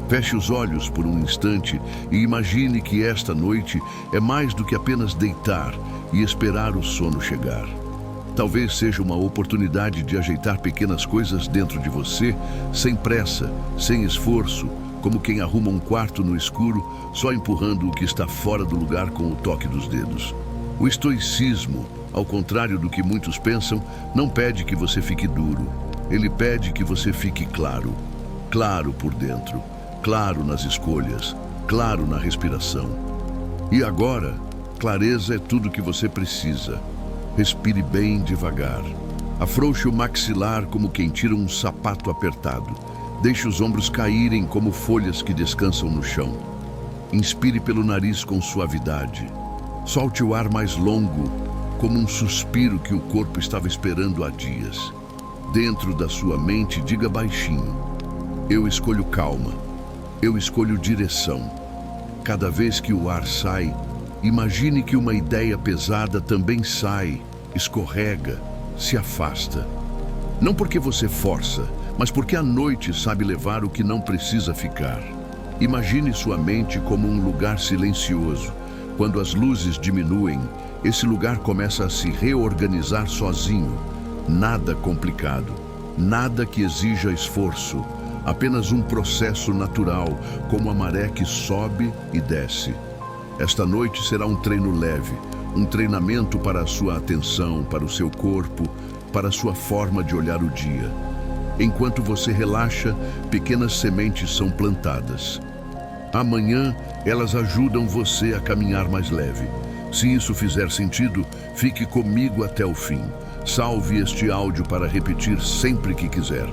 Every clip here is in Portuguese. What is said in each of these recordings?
Feche os olhos por um instante e imagine que esta noite é mais do que apenas deitar e esperar o sono chegar. Talvez seja uma oportunidade de ajeitar pequenas coisas dentro de você, sem pressa, sem esforço, como quem arruma um quarto no escuro, só empurrando o que está fora do lugar com o toque dos dedos. O estoicismo, ao contrário do que muitos pensam, não pede que você fique duro. Ele pede que você fique claro. Claro por dentro, claro nas escolhas, claro na respiração. E agora, clareza é tudo o que você precisa. Respire bem devagar. Afrouxe o maxilar como quem tira um sapato apertado. Deixe os ombros caírem como folhas que descansam no chão. Inspire pelo nariz com suavidade. Solte o ar mais longo, como um suspiro que o corpo estava esperando há dias. Dentro da sua mente, diga baixinho: eu escolho calma, eu escolho direção. Cada vez que o ar sai, imagine que uma ideia pesada também sai, escorrega, se afasta. Não porque você força, mas porque a noite sabe levar o que não precisa ficar. Imagine sua mente como um lugar silencioso. Quando as luzes diminuem, esse lugar começa a se reorganizar sozinho. Nada complicado, nada que exija esforço, apenas um processo natural, como a maré que sobe e desce. Esta noite será um treino leve, um treinamento para a sua atenção, para o seu corpo, para a sua forma de olhar o dia. Enquanto você relaxa, pequenas sementes são plantadas. Amanhã, elas ajudam você a caminhar mais leve. Se isso fizer sentido, fique comigo até o fim. Salve este áudio para repetir sempre que quiser.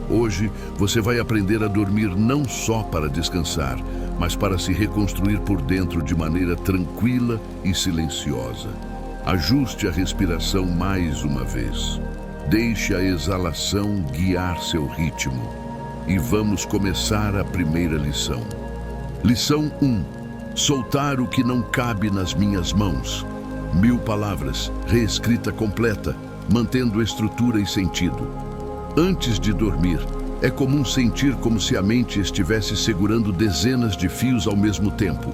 Hoje, você vai aprender a dormir não só para descansar, mas para se reconstruir por dentro de maneira tranquila e silenciosa. Ajuste a respiração mais uma vez. Deixe a exalação guiar seu ritmo. E vamos começar a primeira lição. Lição 1. Soltar o que não cabe nas minhas mãos. 1000 palavras, reescrita completa, mantendo estrutura e sentido. Antes de dormir, é comum sentir como se a mente estivesse segurando dezenas de fios ao mesmo tempo.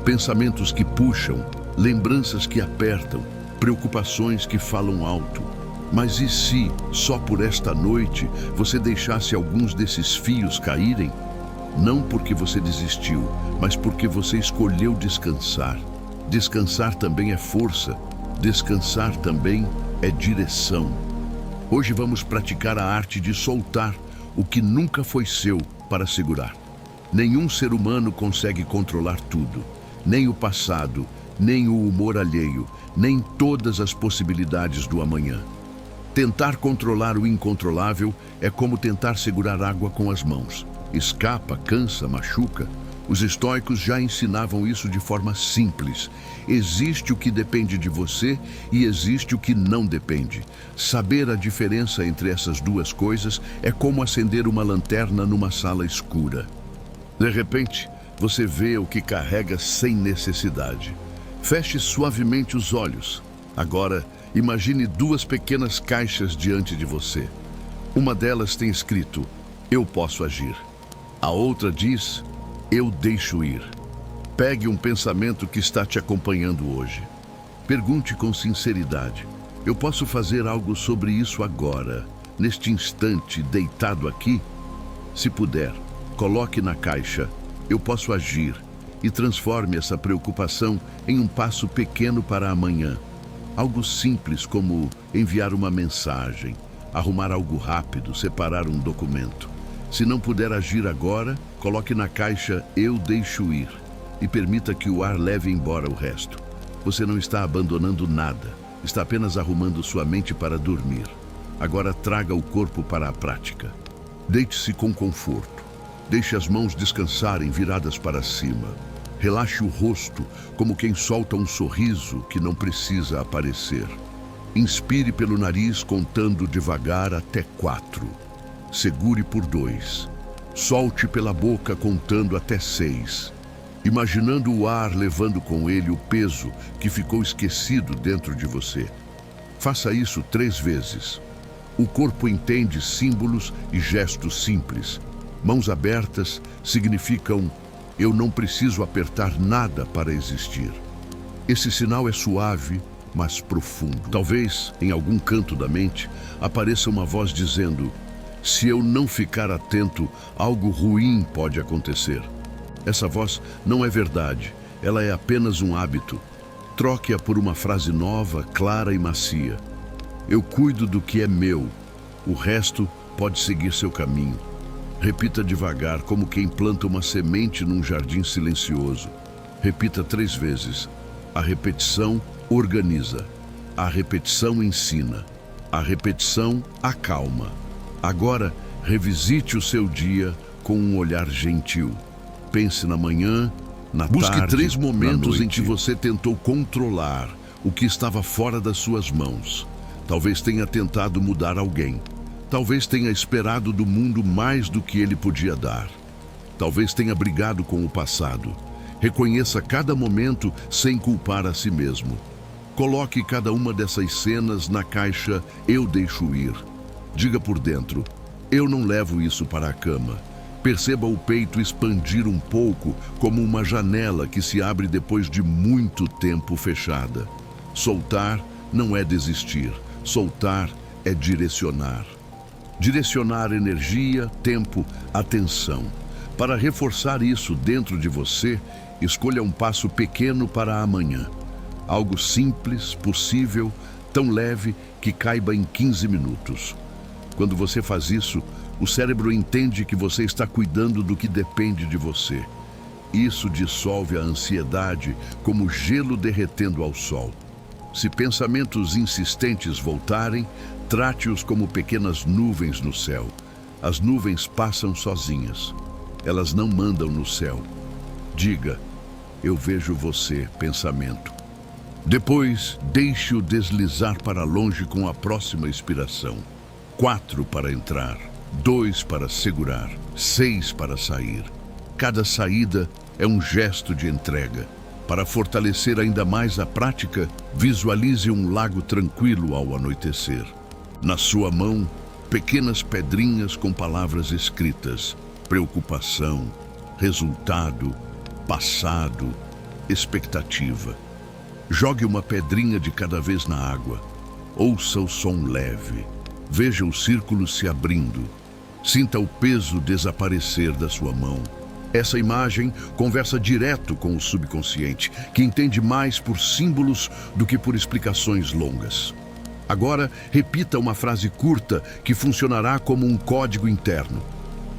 Pensamentos que puxam, lembranças que apertam, preocupações que falam alto. Mas e se, só por esta noite, você deixasse alguns desses fios caírem? Não porque você desistiu, mas porque você escolheu descansar. Descansar também é força. Descansar também é direção. Hoje vamos praticar a arte de soltar o que nunca foi seu para segurar. Nenhum ser humano consegue controlar tudo. Nem o passado, nem o humor alheio, nem todas as possibilidades do amanhã. Tentar controlar o incontrolável é como tentar segurar água com as mãos. Escapa, cansa, machuca. Os estoicos já ensinavam isso de forma simples. Existe o que depende de você e existe o que não depende. Saber a diferença entre essas duas coisas é como acender uma lanterna numa sala escura. De repente, você vê o que carrega sem necessidade. Feche suavemente os olhos. Agora, imagine 2 pequenas caixas diante de você. Uma delas tem escrito: eu posso agir. A outra diz: eu deixo ir. Pegue um pensamento que está te acompanhando hoje. Pergunte com sinceridade: eu posso fazer algo sobre isso agora, neste instante, deitado aqui? Se puder, coloque na caixa: eu posso agir, e transforme essa preocupação em um passo pequeno para amanhã. Algo simples como enviar uma mensagem, arrumar algo rápido, separar um documento. Se não puder agir agora, coloque na caixa eu deixo ir e permita que o ar leve embora o resto. Você não está abandonando nada, está apenas arrumando sua mente para dormir. Agora traga o corpo para a prática. Deite-se com conforto. Deixe as mãos descansarem viradas para cima. Relaxe o rosto como quem solta um sorriso que não precisa aparecer. Inspire pelo nariz contando devagar até 4. Segure por 2. Solte pela boca contando até 6. Imaginando o ar levando com ele o peso que ficou esquecido dentro de você. Faça isso 3 vezes. O corpo entende símbolos e gestos simples. Mãos abertas significam eu não preciso apertar nada para existir. Esse sinal é suave, mas profundo. Talvez, em algum canto da mente, apareça uma voz dizendo: se eu não ficar atento, algo ruim pode acontecer. Essa voz não é verdade, ela é apenas um hábito. Troque-a por uma frase nova, clara e macia. Eu cuido do que é meu, o resto pode seguir seu caminho. Repita devagar, como quem planta uma semente num jardim silencioso. Repita 3 vezes. A repetição organiza. A repetição ensina. A repetição acalma. Agora, revisite o seu dia com um olhar gentil. Pense na manhã, na tarde, Busque 3 momentos em que você tentou controlar o que estava fora das suas mãos. Talvez tenha tentado mudar alguém. Talvez tenha esperado do mundo mais do que ele podia dar. Talvez tenha brigado com o passado. Reconheça cada momento sem culpar a si mesmo. Coloque cada uma dessas cenas na caixa "Eu deixo ir". Diga por dentro: eu não levo isso para a cama. Perceba o peito expandir um pouco, como uma janela que se abre depois de muito tempo fechada. Soltar não é desistir. Soltar é direcionar. Direcionar energia, tempo, atenção. Para reforçar isso dentro de você, escolha um passo pequeno para amanhã. Algo simples, possível, tão leve que caiba em 15 minutos. Quando você faz isso, o cérebro entende que você está cuidando do que depende de você. Isso dissolve a ansiedade como gelo derretendo ao sol. Se pensamentos insistentes voltarem, trate-os como pequenas nuvens no céu. As nuvens passam sozinhas. Elas não mandam no céu. Diga: eu vejo você, pensamento. Depois, deixe-o deslizar para longe com a próxima expiração. 4 para entrar, 2 para segurar, 6 para sair. Cada saída é um gesto de entrega. Para fortalecer ainda mais a prática, visualize um lago tranquilo ao anoitecer. Na sua mão, pequenas pedrinhas com palavras escritas: preocupação, resultado, passado, expectativa. Jogue uma pedrinha de cada vez na água. Ouça o som leve. Veja o círculo se abrindo. Sinta o peso desaparecer da sua mão. Essa imagem conversa direto com o subconsciente, que entende mais por símbolos do que por explicações longas. Agora, repita uma frase curta que funcionará como um código interno.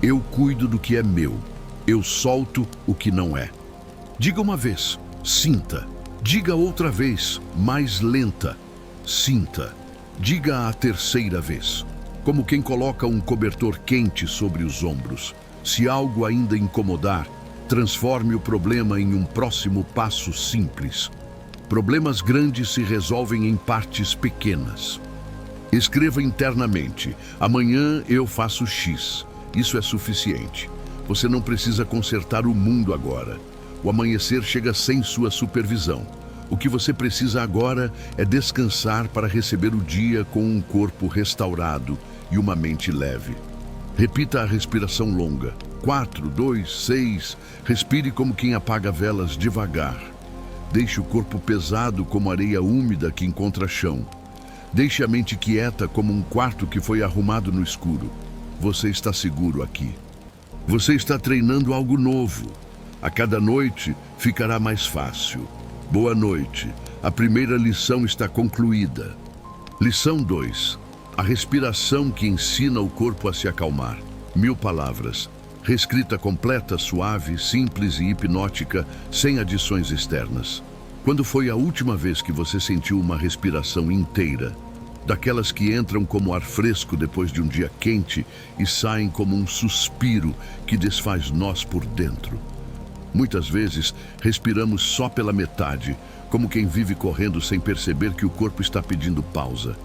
Eu cuido do que é meu. Eu solto o que não é. Diga uma vez, sinta. Diga outra vez, mais lenta. Sinta. Diga a terceira vez, como quem coloca um cobertor quente sobre os ombros. Se algo ainda incomodar, transforme o problema em um próximo passo simples. Problemas grandes se resolvem em partes pequenas. Escreva internamente: amanhã eu faço X. Isso é suficiente. Você não precisa consertar o mundo agora. O amanhecer chega sem sua supervisão. O que você precisa agora é descansar para receber o dia com um corpo restaurado e uma mente leve. Repita a respiração longa. 4, 2, 6. Respire como quem apaga velas devagar. Deixe o corpo pesado como areia úmida que encontra chão. Deixe a mente quieta como um quarto que foi arrumado no escuro. Você está seguro aqui. Você está treinando algo novo. A cada noite ficará mais fácil. Boa noite. A primeira lição está concluída. Lição 2. A respiração que ensina o corpo a se acalmar. 1000 palavras. Reescrita completa, suave, simples e hipnótica, sem adições externas. Quando foi a última vez que você sentiu uma respiração inteira? Daquelas que entram como ar fresco depois de um dia quente e saem como um suspiro que desfaz nós por dentro. Muitas vezes, respiramos só pela metade, como quem vive correndo sem perceber que o corpo está pedindo pausa.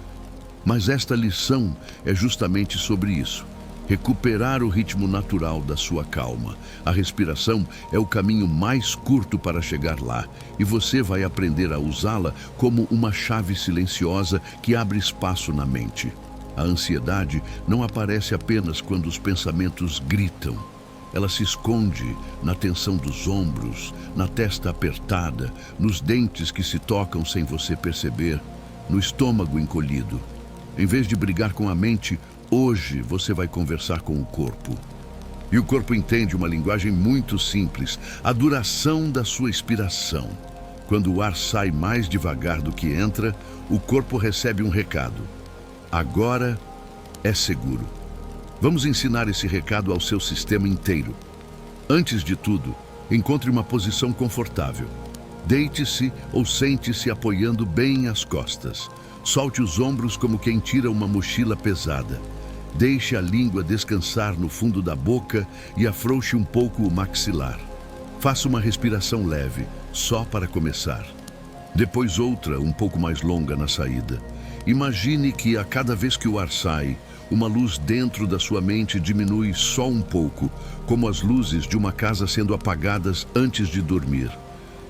Mas esta lição é justamente sobre isso. Recuperar o ritmo natural da sua calma. A respiração é o caminho mais curto para chegar lá, e você vai aprender a usá-la como uma chave silenciosa que abre espaço na mente. A ansiedade não aparece apenas quando os pensamentos gritam. Ela se esconde na tensão dos ombros, na testa apertada, nos dentes que se tocam sem você perceber, no estômago encolhido. Em vez de brigar com a mente, hoje você vai conversar com o corpo. E o corpo entende uma linguagem muito simples, a duração da sua expiração. Quando o ar sai mais devagar do que entra, o corpo recebe um recado. Agora é seguro. Vamos ensinar esse recado ao seu sistema inteiro. Antes de tudo, encontre uma posição confortável. Deite-se ou sente-se apoiando bem as costas. Solte os ombros como quem tira uma mochila pesada. Deixe a língua descansar no fundo da boca e afrouxe um pouco o maxilar. Faça uma respiração leve, só para começar. Depois outra, um pouco mais longa na saída. Imagine que a cada vez que o ar sai, uma luz dentro da sua mente diminui só um pouco, como as luzes de uma casa sendo apagadas antes de dormir.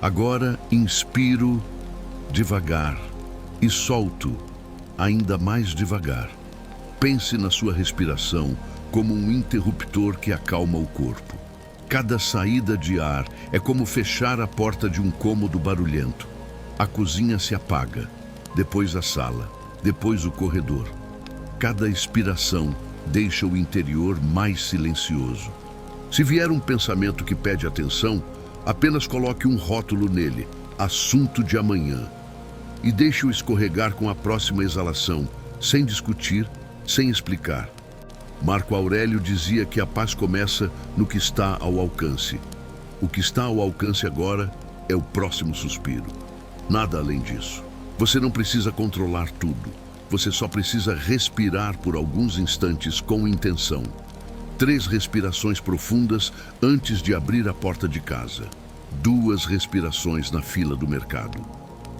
Agora inspiro devagar e solto ainda mais devagar. Pense na sua respiração como um interruptor que acalma o corpo. Cada saída de ar é como fechar a porta de um cômodo barulhento. A cozinha se apaga, depois a sala, depois o corredor. Cada expiração deixa o interior mais silencioso. Se vier um pensamento que pede atenção, apenas coloque um rótulo nele, assunto de amanhã, e deixe-o escorregar com a próxima exalação, sem discutir, sem explicar. Marco Aurélio dizia que a paz começa no que está ao alcance. O que está ao alcance agora é o próximo suspiro. Nada além disso. Você não precisa controlar tudo. Você só precisa respirar por alguns instantes com intenção. 3 respirações profundas antes de abrir a porta de casa. 2 respirações na fila do mercado.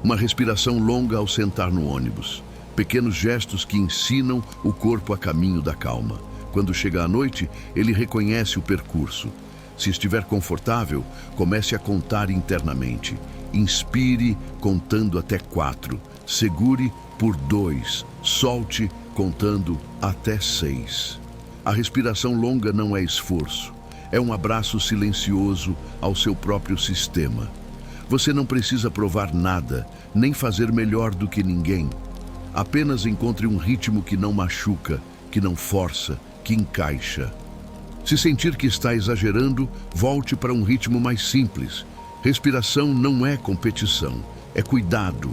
Uma respiração longa ao sentar no ônibus. Pequenos gestos que ensinam o corpo a caminho da calma. Quando chega a noite, ele reconhece o percurso. Se estiver confortável, comece a contar internamente. Inspire contando até 4. Segure por 2. Solte contando até 6. A respiração longa não é esforço. É um abraço silencioso ao seu próprio sistema. Você não precisa provar nada, nem fazer melhor do que ninguém. Apenas encontre um ritmo que não machuca, que não força, que encaixa. Se sentir que está exagerando, volte para um ritmo mais simples. Respiração não é competição, é cuidado.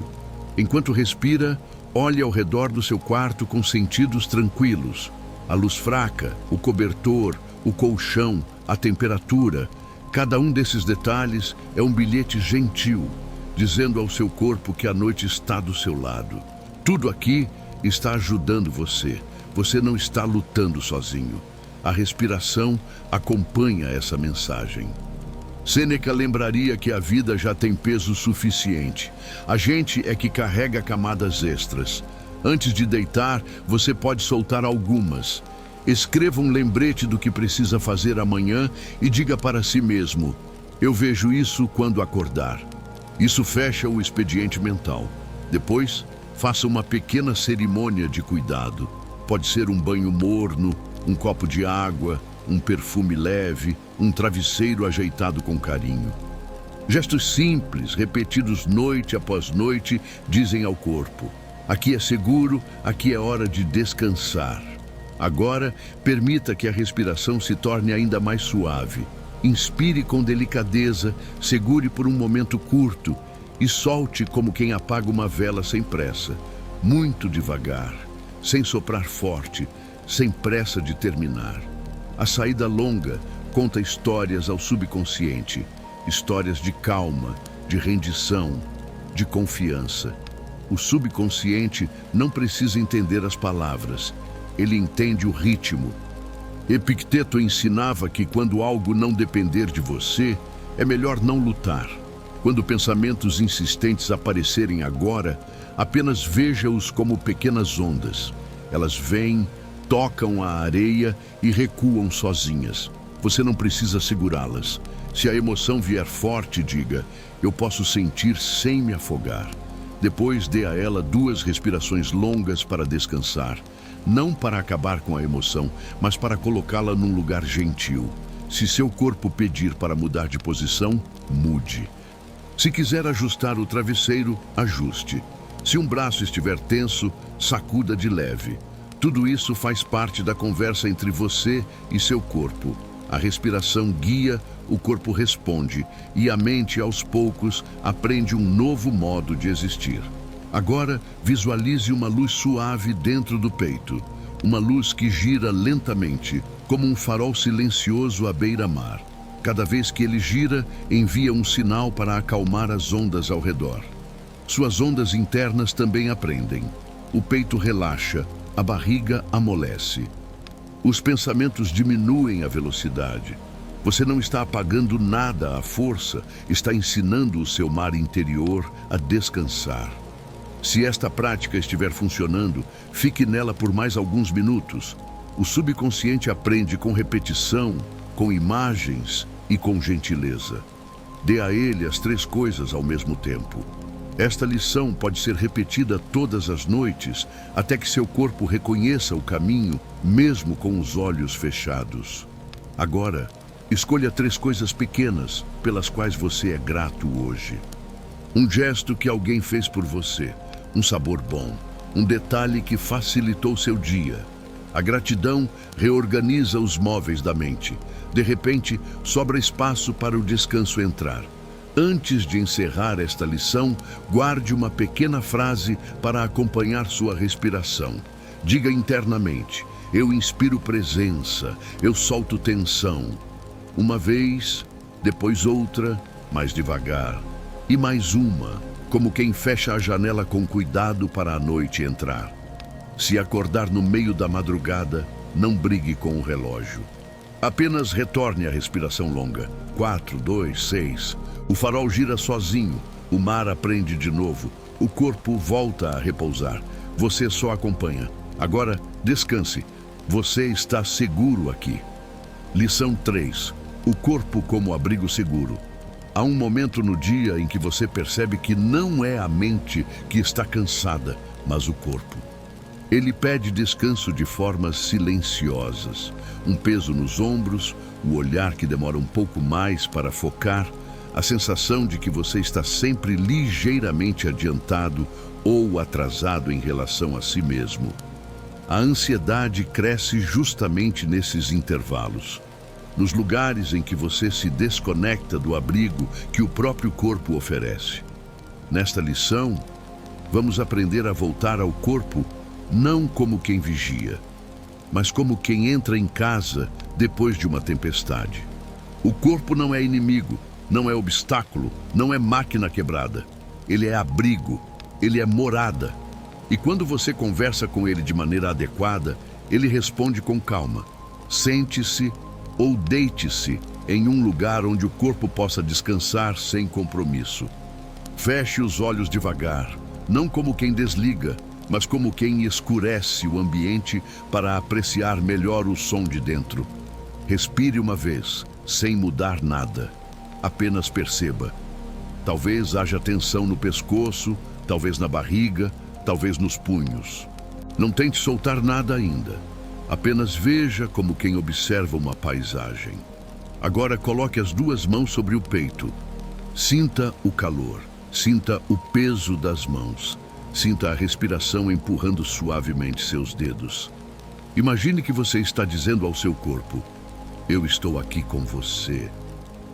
Enquanto respira, olhe ao redor do seu quarto com sentidos tranquilos. A luz fraca, o cobertor, o colchão, a temperatura. Cada um desses detalhes é um bilhete gentil, dizendo ao seu corpo que a noite está do seu lado. Tudo aqui está ajudando você. Você não está lutando sozinho. A respiração acompanha essa mensagem. Sêneca lembraria que a vida já tem peso suficiente. A gente é que carrega camadas extras. Antes de deitar, você pode soltar algumas. Escreva um lembrete do que precisa fazer amanhã e diga para si mesmo: eu vejo isso quando acordar. Isso fecha o expediente mental. Depois, faça uma pequena cerimônia de cuidado. Pode ser um banho morno, um copo de água, um perfume leve, um travesseiro ajeitado com carinho. Gestos simples, repetidos noite após noite, dizem ao corpo: aqui é seguro, aqui é hora de descansar. Agora, permita que a respiração se torne ainda mais suave. Inspire com delicadeza, segure por um momento curto e solte como quem apaga uma vela sem pressa. Muito devagar, sem soprar forte, sem pressa de terminar. A saída longa conta histórias ao subconsciente, histórias de calma, de rendição, de confiança. O subconsciente não precisa entender as palavras, ele entende o ritmo. Epicteto ensinava que quando algo não depender de você, é melhor não lutar. Quando pensamentos insistentes aparecerem agora, apenas veja-os como pequenas ondas. Elas vêm, tocam a areia e recuam sozinhas. Você não precisa segurá-las. Se a emoção vier forte, diga: eu posso sentir sem me afogar. Depois dê a ela 2 respirações longas para descansar. não para acabar com a emoção, mas para colocá-la num lugar gentil. Se seu corpo pedir para mudar de posição, mude. Se quiser ajustar o travesseiro, ajuste. Se um braço estiver tenso, sacuda de leve. Tudo isso faz parte da conversa entre você e seu corpo. A respiração guia, o corpo responde, e a mente, aos poucos, aprende um novo modo de existir. Agora, visualize uma luz suave dentro do peito. Uma luz que gira lentamente, como um farol silencioso à beira-mar. Cada vez que ele gira, envia um sinal para acalmar as ondas ao redor. Suas ondas internas também aprendem. O peito relaxa, a barriga amolece. Os pensamentos diminuem a velocidade. Você não está apagando nada à força, está ensinando o seu mar interior a descansar. Se esta prática estiver funcionando, fique nela por mais alguns minutos. O subconsciente aprende com repetição, com imagens e com gentileza. Dê a ele as 3 coisas ao mesmo tempo. Esta lição pode ser repetida todas as noites, até que seu corpo reconheça o caminho, mesmo com os olhos fechados. Agora, escolha 3 coisas pequenas pelas quais você é grato hoje. Um gesto que alguém fez por você, um sabor bom, um detalhe que facilitou seu dia. A gratidão reorganiza os móveis da mente. De repente, sobra espaço para o descanso entrar. Antes de encerrar esta lição, guarde uma pequena frase para acompanhar sua respiração. Diga internamente: eu inspiro presença, eu solto tensão. Uma vez, depois outra, mais devagar. E mais uma, como quem fecha a janela com cuidado para a noite entrar. Se acordar no meio da madrugada, não brigue com o relógio. Apenas retorne à respiração longa. 4, 2, 6. O farol gira sozinho, o mar aprende de novo, o corpo volta a repousar. Você só acompanha. Agora, descanse. Você está seguro aqui. Lição 3. O corpo como abrigo seguro. Há um momento no dia em que você percebe que não é a mente que está cansada, mas o corpo. Ele pede descanso de formas silenciosas. Um peso nos ombros, o olhar que demora um pouco mais para focar, a sensação de que você está sempre ligeiramente adiantado ou atrasado em relação a si mesmo. A ansiedade cresce justamente nesses intervalos. Nos lugares em que você se desconecta do abrigo que o próprio corpo oferece. Nesta lição, vamos aprender a voltar ao corpo não como quem vigia, mas como quem entra em casa depois de uma tempestade. O corpo não é inimigo, não é obstáculo, não é máquina quebrada. Ele é abrigo, ele é morada. E quando você conversa com ele de maneira adequada, ele responde com calma. Sente-se ou deite-se em um lugar onde o corpo possa descansar sem compromisso. Feche os olhos devagar, não como quem desliga, mas como quem escurece o ambiente para apreciar melhor o som de dentro. Respire uma vez, sem mudar nada. Apenas perceba. Talvez haja tensão no pescoço, talvez na barriga, talvez nos punhos. Não tente soltar nada ainda. Apenas veja como quem observa uma paisagem. Agora coloque as 2 mãos sobre o peito. Sinta o calor, sinta o peso das mãos. Sinta a respiração empurrando suavemente seus dedos. Imagine que você está dizendo ao seu corpo: eu estou aqui com você.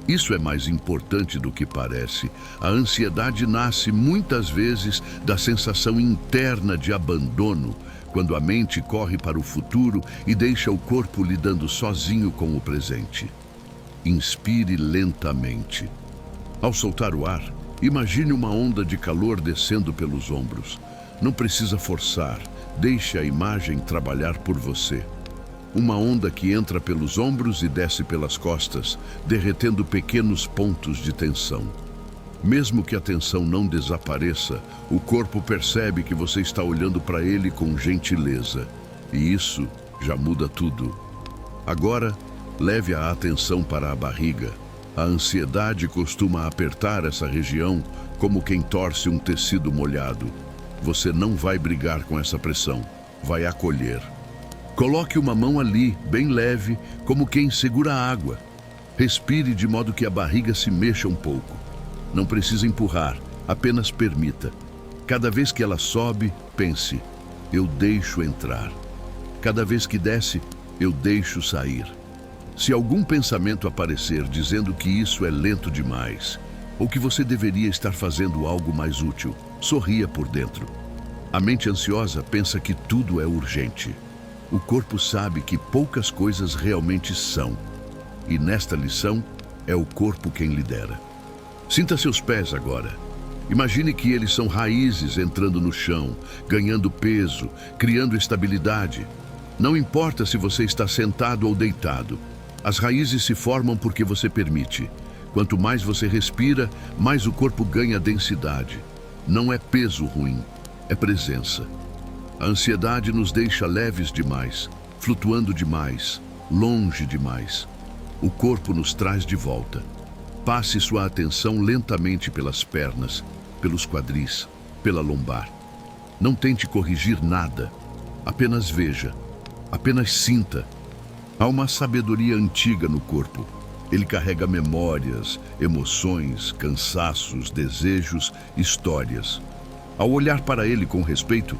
Isso é mais importante do que parece. A ansiedade nasce muitas vezes da sensação interna de abandono, quando a mente corre para o futuro e deixa o corpo lidando sozinho com o presente. Inspire lentamente. Ao soltar o ar, imagine uma onda de calor descendo pelos ombros. Não precisa forçar, deixe a imagem trabalhar por você. Uma onda que entra pelos ombros e desce pelas costas, derretendo pequenos pontos de tensão. Mesmo que a tensão não desapareça, o corpo percebe que você está olhando para ele com gentileza. E isso já muda tudo. Agora, leve a atenção para a barriga. A ansiedade costuma apertar essa região como quem torce um tecido molhado. Você não vai brigar com essa pressão, vai acolher. Coloque uma mão ali, bem leve, como quem segura a água. Respire de modo que a barriga se mexa um pouco. Não precisa empurrar, apenas permita. Cada vez que ela sobe, pense: eu deixo entrar. Cada vez que desce, eu deixo sair. Se algum pensamento aparecer dizendo que isso é lento demais, ou que você deveria estar fazendo algo mais útil, sorria por dentro. A mente ansiosa pensa que tudo é urgente. O corpo sabe que poucas coisas realmente são. E nesta lição, é o corpo quem lidera. Sinta seus pés agora. Imagine que eles são raízes entrando no chão, ganhando peso, criando estabilidade. Não importa se você está sentado ou deitado. As raízes se formam porque você permite. Quanto mais você respira, mais o corpo ganha densidade. Não é peso ruim, é presença. A ansiedade nos deixa leves demais, flutuando demais, longe demais. O corpo nos traz de volta. Passe sua atenção lentamente pelas pernas, pelos quadris, pela lombar. Não tente corrigir nada. Apenas veja. Apenas sinta. Há uma sabedoria antiga no corpo. Ele carrega memórias, emoções, cansaços, desejos, histórias. Ao olhar para ele com respeito,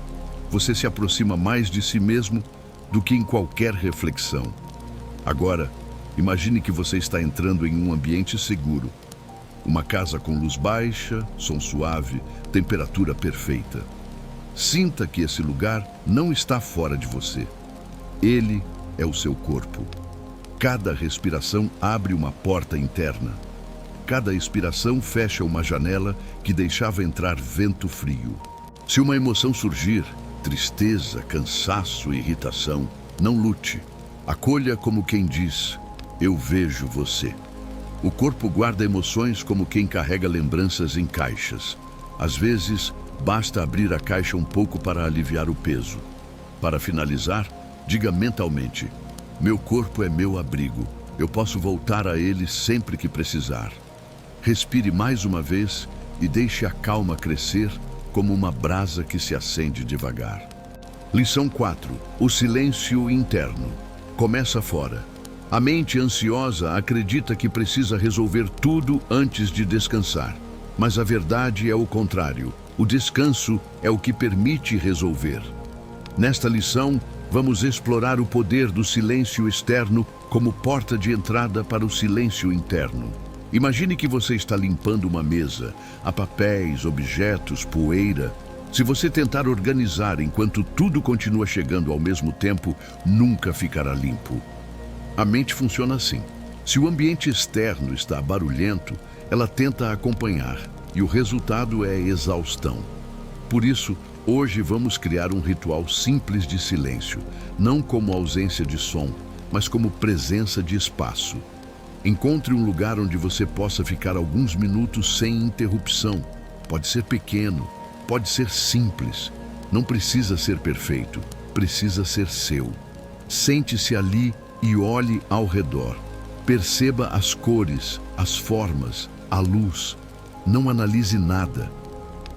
você se aproxima mais de si mesmo do que em qualquer reflexão. Agora, imagine que você está entrando em um ambiente seguro. Uma casa com luz baixa, som suave, temperatura perfeita. Sinta que esse lugar não está fora de você. Ele é o seu corpo. Cada respiração abre uma porta interna. Cada expiração fecha uma janela que deixava entrar vento frio. Se uma emoção surgir, tristeza, cansaço, irritação, não lute. Acolha como quem diz: eu vejo você. O corpo guarda emoções como quem carrega lembranças em caixas. Às vezes, basta abrir a caixa um pouco para aliviar o peso. Para finalizar, diga mentalmente: meu corpo é meu abrigo. Eu posso voltar a ele sempre que precisar. Respire mais uma vez e deixe a calma crescer como uma brasa que se acende devagar. Lição 4. O silêncio interno. Começa fora. A mente ansiosa acredita que precisa resolver tudo antes de descansar. Mas a verdade é o contrário. O descanso é o que permite resolver. Nesta lição, vamos explorar o poder do silêncio externo como porta de entrada para o silêncio interno. Imagine que você está limpando uma mesa. Há papéis, objetos, poeira. Se você tentar organizar enquanto tudo continua chegando ao mesmo tempo, nunca ficará limpo. A mente funciona assim. Se o ambiente externo está barulhento, ela tenta acompanhar, e o resultado é exaustão. Por isso, hoje vamos criar um ritual simples de silêncio, não como ausência de som, mas como presença de espaço. Encontre um lugar onde você possa ficar alguns minutos sem interrupção. Pode ser pequeno, pode ser simples. Não precisa ser perfeito, precisa ser seu. Sente-se ali e olhe ao redor. Perceba as cores, as formas, a luz. Não analise nada.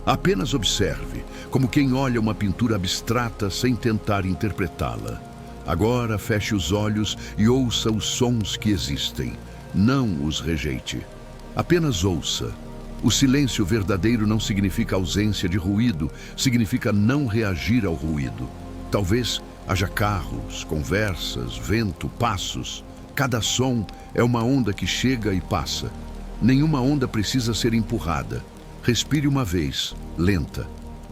Apenas observe, como quem olha uma pintura abstrata sem tentar interpretá-la. Agora feche os olhos e ouça os sons que existem. Não os rejeite. Apenas ouça. O silêncio verdadeiro não significa ausência de ruído, significa não reagir ao ruído. Talvez haja carros, conversas, vento, passos. Cada som é uma onda que chega e passa. Nenhuma onda precisa ser empurrada. Respire uma vez, lenta,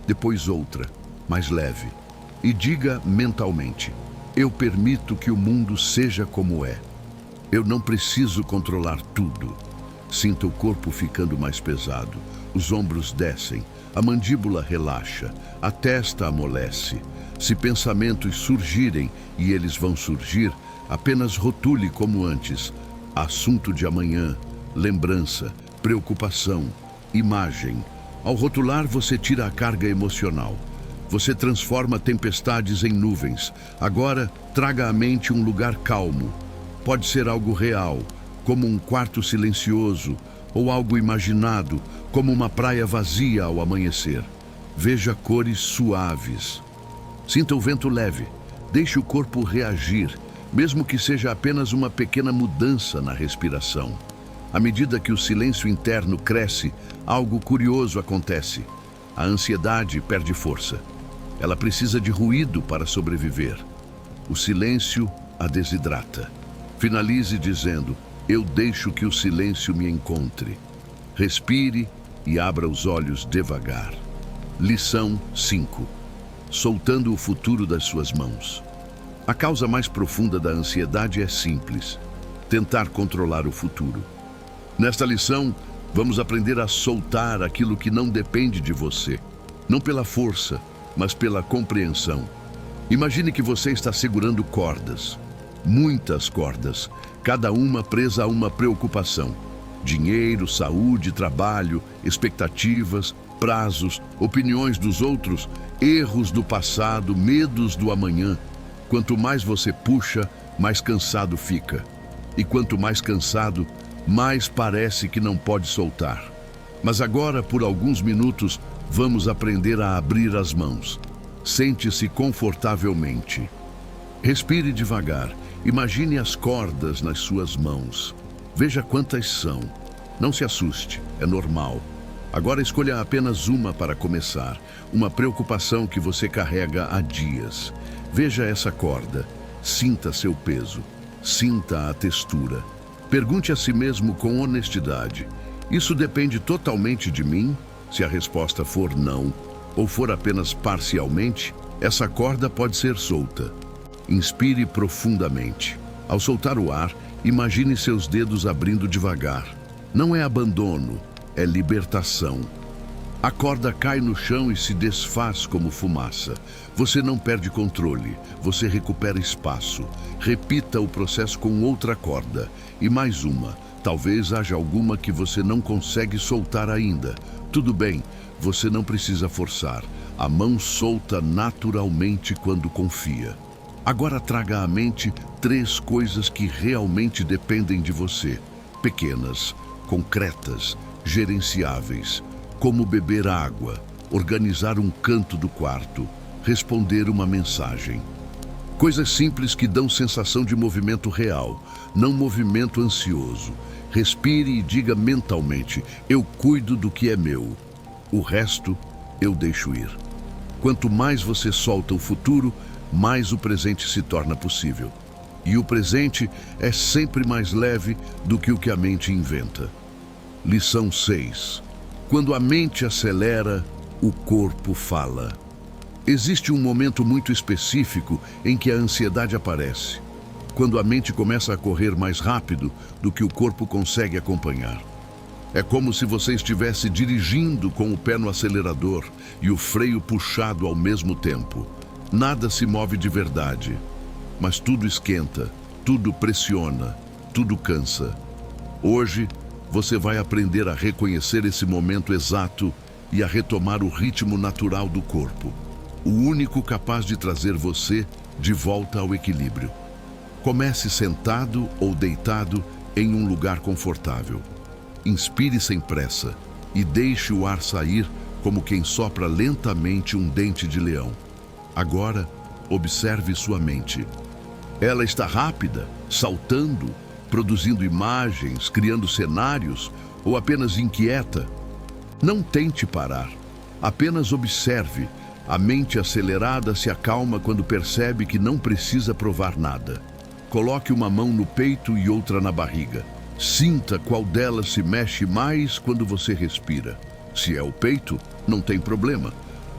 depois outra, mais leve. E diga mentalmente: eu permito que o mundo seja como é. Eu não preciso controlar tudo. Sinta o corpo ficando mais pesado, os ombros descem, a mandíbula relaxa, a testa amolece. Se pensamentos surgirem, e eles vão surgir, apenas rotule como antes: assunto de amanhã, lembrança, preocupação, imagem. Ao rotular, você tira a carga emocional. Você transforma tempestades em nuvens. Agora, traga à mente um lugar calmo. Pode ser algo real, como um quarto silencioso, ou algo imaginado, como uma praia vazia ao amanhecer. Veja cores suaves. Sinta o vento leve. Deixe o corpo reagir, mesmo que seja apenas uma pequena mudança na respiração. À medida que o silêncio interno cresce, algo curioso acontece. A ansiedade perde força. Ela precisa de ruído para sobreviver. O silêncio a desidrata. Finalize dizendo: eu deixo que o silêncio me encontre. Respire e abra os olhos devagar. Lição 5. Soltando o futuro das suas mãos. A causa mais profunda da ansiedade é simples: tentar controlar o futuro. Nesta lição, vamos aprender a soltar aquilo que não depende de você. Não pela força, mas pela compreensão. Imagine que você está segurando cordas. Muitas cordas, cada uma presa a uma preocupação. Dinheiro, saúde, trabalho, expectativas, prazos, opiniões dos outros, erros do passado, medos do amanhã. Quanto mais você puxa, mais cansado fica. E quanto mais cansado, mais parece que não pode soltar. Mas agora, por alguns minutos, vamos aprender a abrir as mãos. Sente-se confortavelmente. Respire devagar. Imagine as cordas nas suas mãos. Veja quantas são. Não se assuste, é normal. Agora escolha apenas uma para começar. Uma preocupação que você carrega há dias. Veja essa corda. Sinta seu peso. Sinta a textura. Pergunte a si mesmo com honestidade: isso depende totalmente de mim? Se a resposta for não, ou for apenas parcialmente, essa corda pode ser solta. Inspire profundamente. Ao soltar o ar, imagine seus dedos abrindo devagar. Não é abandono, é libertação. A corda cai no chão e se desfaz como fumaça. Você não perde controle, você recupera espaço. Repita o processo com outra corda. E mais uma. Talvez haja alguma que você não consegue soltar ainda. Tudo bem, você não precisa forçar. A mão solta naturalmente quando confia. Agora traga à mente 3 coisas que realmente dependem de você. Pequenas, concretas, gerenciáveis. Como beber água, organizar um canto do quarto, responder uma mensagem. Coisas simples que dão sensação de movimento real, não movimento ansioso. Respire e diga mentalmente: eu cuido do que é meu. O resto, eu deixo ir. Quanto mais você solta o futuro, mais o presente se torna possível. E o presente é sempre mais leve do que o que a mente inventa. Lição 6. Quando a mente acelera, o corpo fala. Existe um momento muito específico em que a ansiedade aparece. Quando a mente começa a correr mais rápido do que o corpo consegue acompanhar. É como se você estivesse dirigindo com o pé no acelerador e o freio puxado ao mesmo tempo. Nada se move de verdade, mas tudo esquenta, tudo pressiona, tudo cansa. Hoje, você vai aprender a reconhecer esse momento exato e a retomar o ritmo natural do corpo, o único capaz de trazer você de volta ao equilíbrio. Comece sentado ou deitado em um lugar confortável. Inspire sem pressa e deixe o ar sair como quem sopra lentamente um dente de leão. Agora, observe sua mente. Ela está rápida, saltando, produzindo imagens, criando cenários, ou apenas inquieta? Não tente parar. Apenas observe. A mente acelerada se acalma quando percebe que não precisa provar nada. Coloque uma mão no peito e outra na barriga. Sinta qual delas se mexe mais quando você respira. Se é o peito, não tem problema.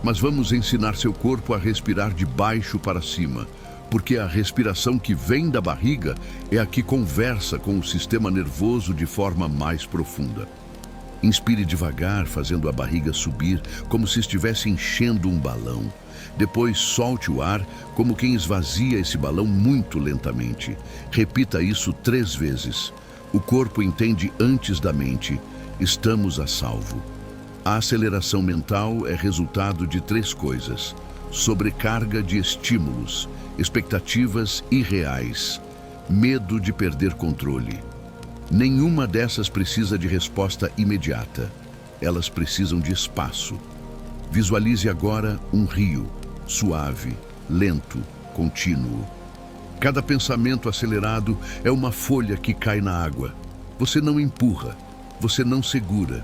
Mas vamos ensinar seu corpo a respirar de baixo para cima, porque a respiração que vem da barriga é a que conversa com o sistema nervoso de forma mais profunda. Inspire devagar, fazendo a barriga subir, como se estivesse enchendo um balão. Depois solte o ar, como quem esvazia esse balão muito lentamente. Repita isso 3 vezes. O corpo entende antes da mente. Estamos a salvo. A aceleração mental é resultado de 3 coisas: sobrecarga de estímulos, expectativas irreais, medo de perder controle. Nenhuma dessas precisa de resposta imediata. Elas precisam de espaço. Visualize agora um rio, suave, lento, contínuo. Cada pensamento acelerado é uma folha que cai na água. Você não empurra, você não segura.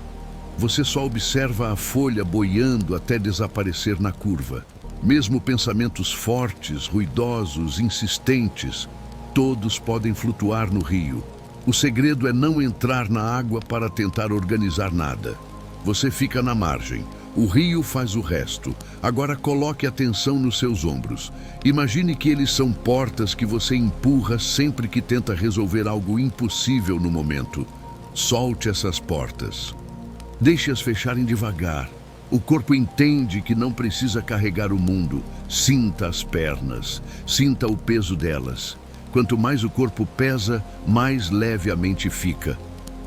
Você só observa a folha boiando até desaparecer na curva. Mesmo pensamentos fortes, ruidosos, insistentes, todos podem flutuar no rio. O segredo é não entrar na água para tentar organizar nada. Você fica na margem. O rio faz o resto. Agora coloque atenção nos seus ombros. Imagine que eles são portas que você empurra sempre que tenta resolver algo impossível no momento. Solte essas portas. Deixe-as fecharem devagar. O corpo entende que não precisa carregar o mundo. Sinta as pernas. Sinta o peso delas. Quanto mais o corpo pesa, mais leve a mente fica.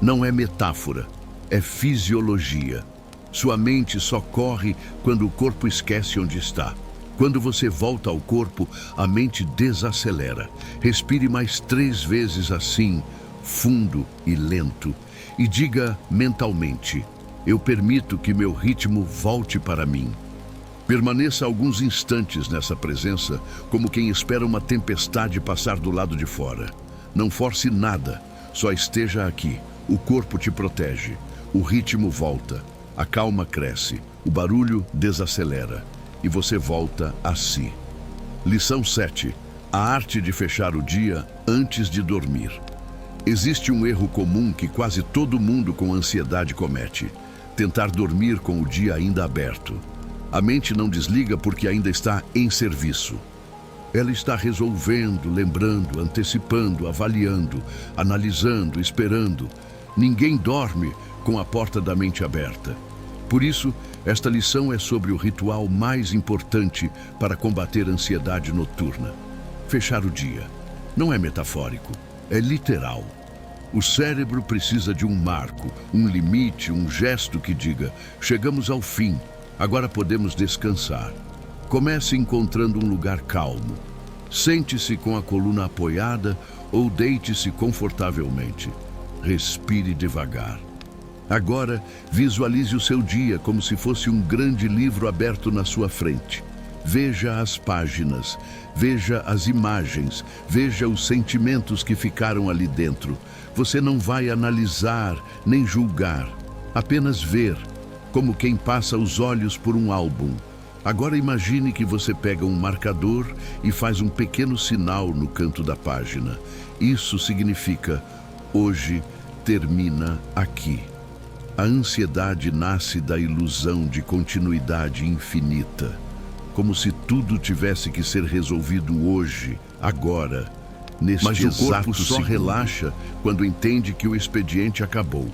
Não é metáfora, é fisiologia. Sua mente só corre quando o corpo esquece onde está. Quando você volta ao corpo, a mente desacelera. Respire mais 3 vezes assim, fundo e lento. E diga mentalmente: eu permito que meu ritmo volte para mim. Permaneça alguns instantes nessa presença, como quem espera uma tempestade passar do lado de fora. Não force nada, só esteja aqui. O corpo te protege, o ritmo volta, a calma cresce, o barulho desacelera e você volta a si. Lição 7. A arte de fechar o dia antes de dormir. Existe um erro comum que quase todo mundo com ansiedade comete: tentar dormir com o dia ainda aberto. A mente não desliga porque ainda está em serviço. Ela está resolvendo, lembrando, antecipando, avaliando, analisando, esperando. Ninguém dorme com a porta da mente aberta. Por isso, esta lição é sobre o ritual mais importante para combater a ansiedade noturna. Fechar o dia. Não é metafórico, é literal. O cérebro precisa de um marco, um limite, um gesto que diga: chegamos ao fim. Agora podemos descansar. Comece encontrando um lugar calmo. Sente-se com a coluna apoiada ou deite-se confortavelmente. Respire devagar. Agora, visualize o seu dia como se fosse um grande livro aberto na sua frente. Veja as páginas, veja as imagens, veja os sentimentos que ficaram ali dentro. Você não vai analisar nem julgar, apenas ver, como quem passa os olhos por um álbum. Agora imagine que você pega um marcador e faz um pequeno sinal no canto da página. Isso significa: hoje termina aqui. A ansiedade nasce da ilusão de continuidade infinita, como se tudo tivesse que ser resolvido hoje, agora, neste exato segundo. Mas o corpo só relaxa quando entende que o expediente acabou.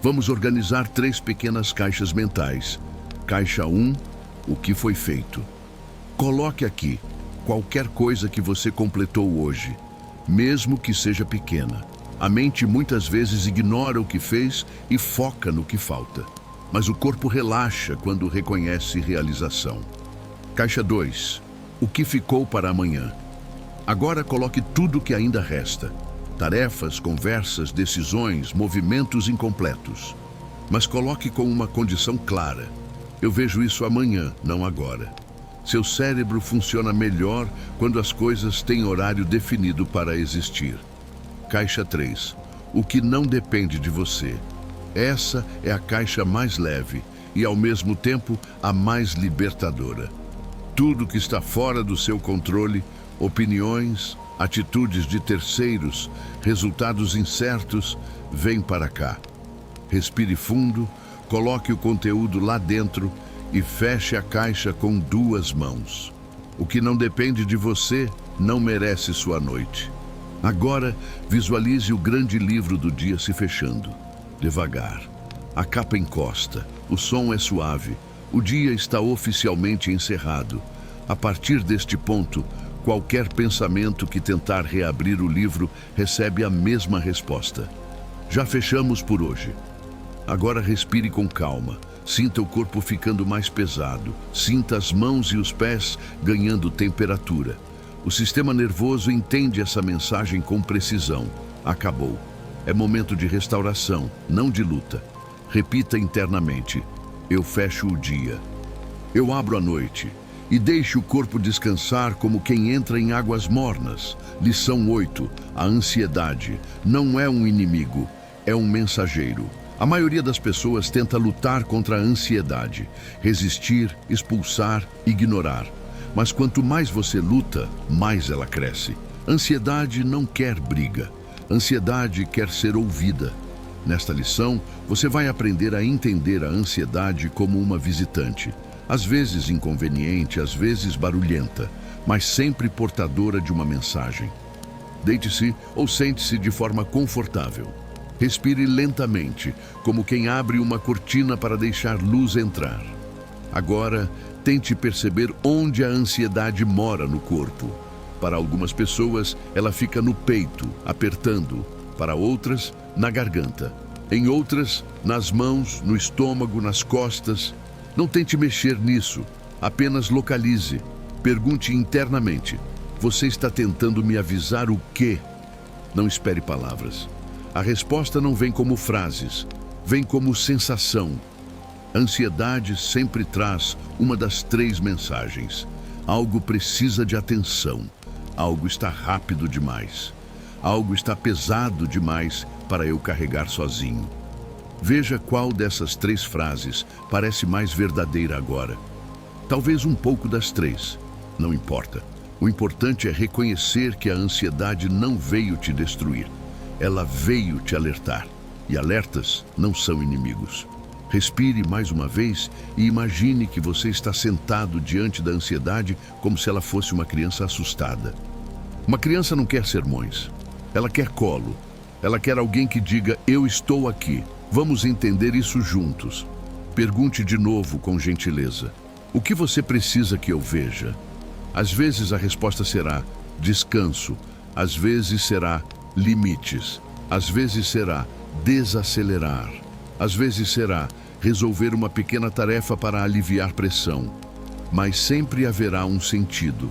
Vamos organizar 3 pequenas caixas mentais. Caixa 1, o que foi feito. Coloque aqui qualquer coisa que você completou hoje, mesmo que seja pequena. A mente muitas vezes ignora o que fez e foca no que falta. Mas o corpo relaxa quando reconhece realização. Caixa 2, o que ficou para amanhã. Agora coloque tudo o que ainda resta. Tarefas, conversas, decisões, movimentos incompletos. Mas coloque com uma condição clara: eu vejo isso amanhã, não agora. Seu cérebro funciona melhor quando as coisas têm horário definido para existir. Caixa 3, o que não depende de você. Essa é a caixa mais leve e, ao mesmo tempo, a mais libertadora. Tudo que está fora do seu controle, opiniões, atitudes de terceiros, resultados incertos, vem para cá. Respire fundo, coloque o conteúdo lá dentro e feche a caixa com 2 mãos. O que não depende de você não merece sua noite. Agora, visualize o grande livro do dia se fechando. Devagar. A capa encosta, o som é suave, o dia está oficialmente encerrado. A partir deste ponto, qualquer pensamento que tentar reabrir o livro recebe a mesma resposta: já fechamos por hoje. Agora respire com calma. Sinta o corpo ficando mais pesado. Sinta as mãos e os pés ganhando temperatura. O sistema nervoso entende essa mensagem com precisão. Acabou. É momento de restauração, não de luta. Repita internamente: eu fecho o dia. Eu abro a noite. e deixe o corpo descansar como quem entra em águas mornas. Lição 8. A ansiedade não é um inimigo, é um mensageiro. A maioria das pessoas tenta lutar contra a ansiedade, resistir, expulsar, ignorar. Mas quanto mais você luta, mais ela cresce. Ansiedade não quer briga. Ansiedade quer ser ouvida. Nesta lição, você vai aprender a entender a ansiedade como uma visitante. Às vezes inconveniente, às vezes barulhenta, mas sempre portadora de uma mensagem. Deite-se ou sente-se de forma confortável. Respire lentamente, como quem abre uma cortina para deixar luz entrar. Agora, tente perceber onde a ansiedade mora no corpo. Para algumas pessoas, ela fica no peito, apertando. Para outras, na garganta. Em outras, nas mãos, no estômago, nas costas. Não tente mexer nisso, apenas localize. Pergunte internamente: você está tentando me avisar o quê? Não espere palavras. A resposta não vem como frases, vem como sensação. A ansiedade sempre traz uma das 3 mensagens. Algo precisa de atenção. Algo está rápido demais. Algo está pesado demais para eu carregar sozinho. Veja qual dessas 3 frases parece mais verdadeira agora. Talvez um pouco das 3. Não importa. O importante é reconhecer que a ansiedade não veio te destruir. Ela veio te alertar. E alertas não são inimigos. Respire mais uma vez e imagine que você está sentado diante da ansiedade como se ela fosse uma criança assustada. Uma criança não quer sermões. Ela quer colo. Ela quer alguém que diga: eu estou aqui. Vamos entender isso juntos. Pergunte de novo com gentileza: o que você precisa que eu veja? Às vezes a resposta será descanso. Às vezes será limites. Às vezes será desacelerar. Às vezes será resolver uma pequena tarefa para aliviar pressão. Mas sempre haverá um sentido.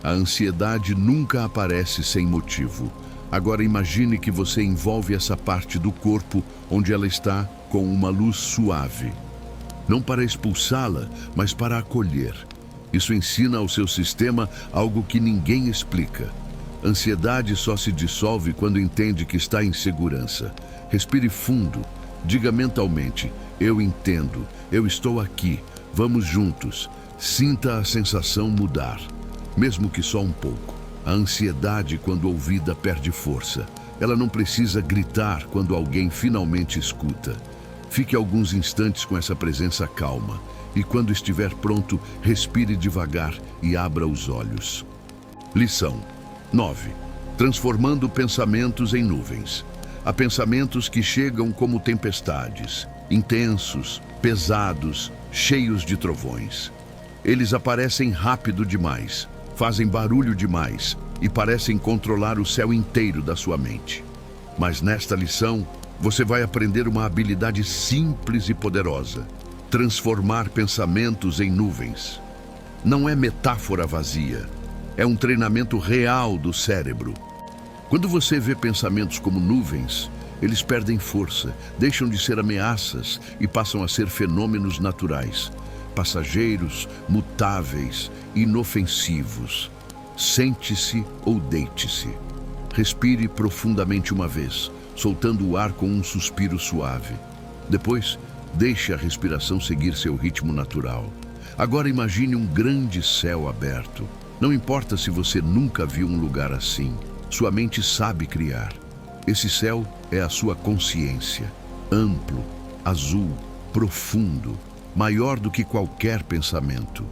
A ansiedade nunca aparece sem motivo. Agora imagine que você envolve essa parte do corpo onde ela está com uma luz suave. Não para expulsá-la, mas para acolher. Isso ensina ao seu sistema algo que ninguém explica. Ansiedade só se dissolve quando entende que está em segurança. Respire fundo. Diga mentalmente: eu entendo, eu estou aqui, vamos juntos. Sinta a sensação mudar, mesmo que só um pouco. A ansiedade, quando ouvida, perde força. Ela não precisa gritar quando alguém finalmente escuta. Fique alguns instantes com essa presença calma. E quando estiver pronto, respire devagar e abra os olhos. Lição 9. Transformando pensamentos em nuvens. Há pensamentos que chegam como tempestades, intensos, pesados, cheios de trovões. Eles aparecem rápido demais, fazem barulho demais e parecem controlar o céu inteiro da sua mente. Mas nesta lição, você vai aprender uma habilidade simples e poderosa: transformar pensamentos em nuvens. Não é metáfora vazia, é um treinamento real do cérebro. Quando você vê pensamentos como nuvens, eles perdem força, deixam de ser ameaças e passam a ser fenômenos naturais, passageiros, mutáveis, inofensivos. Sente-se ou deite-se. Respire profundamente uma vez, soltando o ar com um suspiro suave. Depois, deixe a respiração seguir seu ritmo natural. Agora imagine um grande céu aberto. Não importa se você nunca viu um lugar assim. Sua mente sabe criar. Esse céu é a sua consciência. Amplo, azul, profundo, maior do que qualquer pensamento.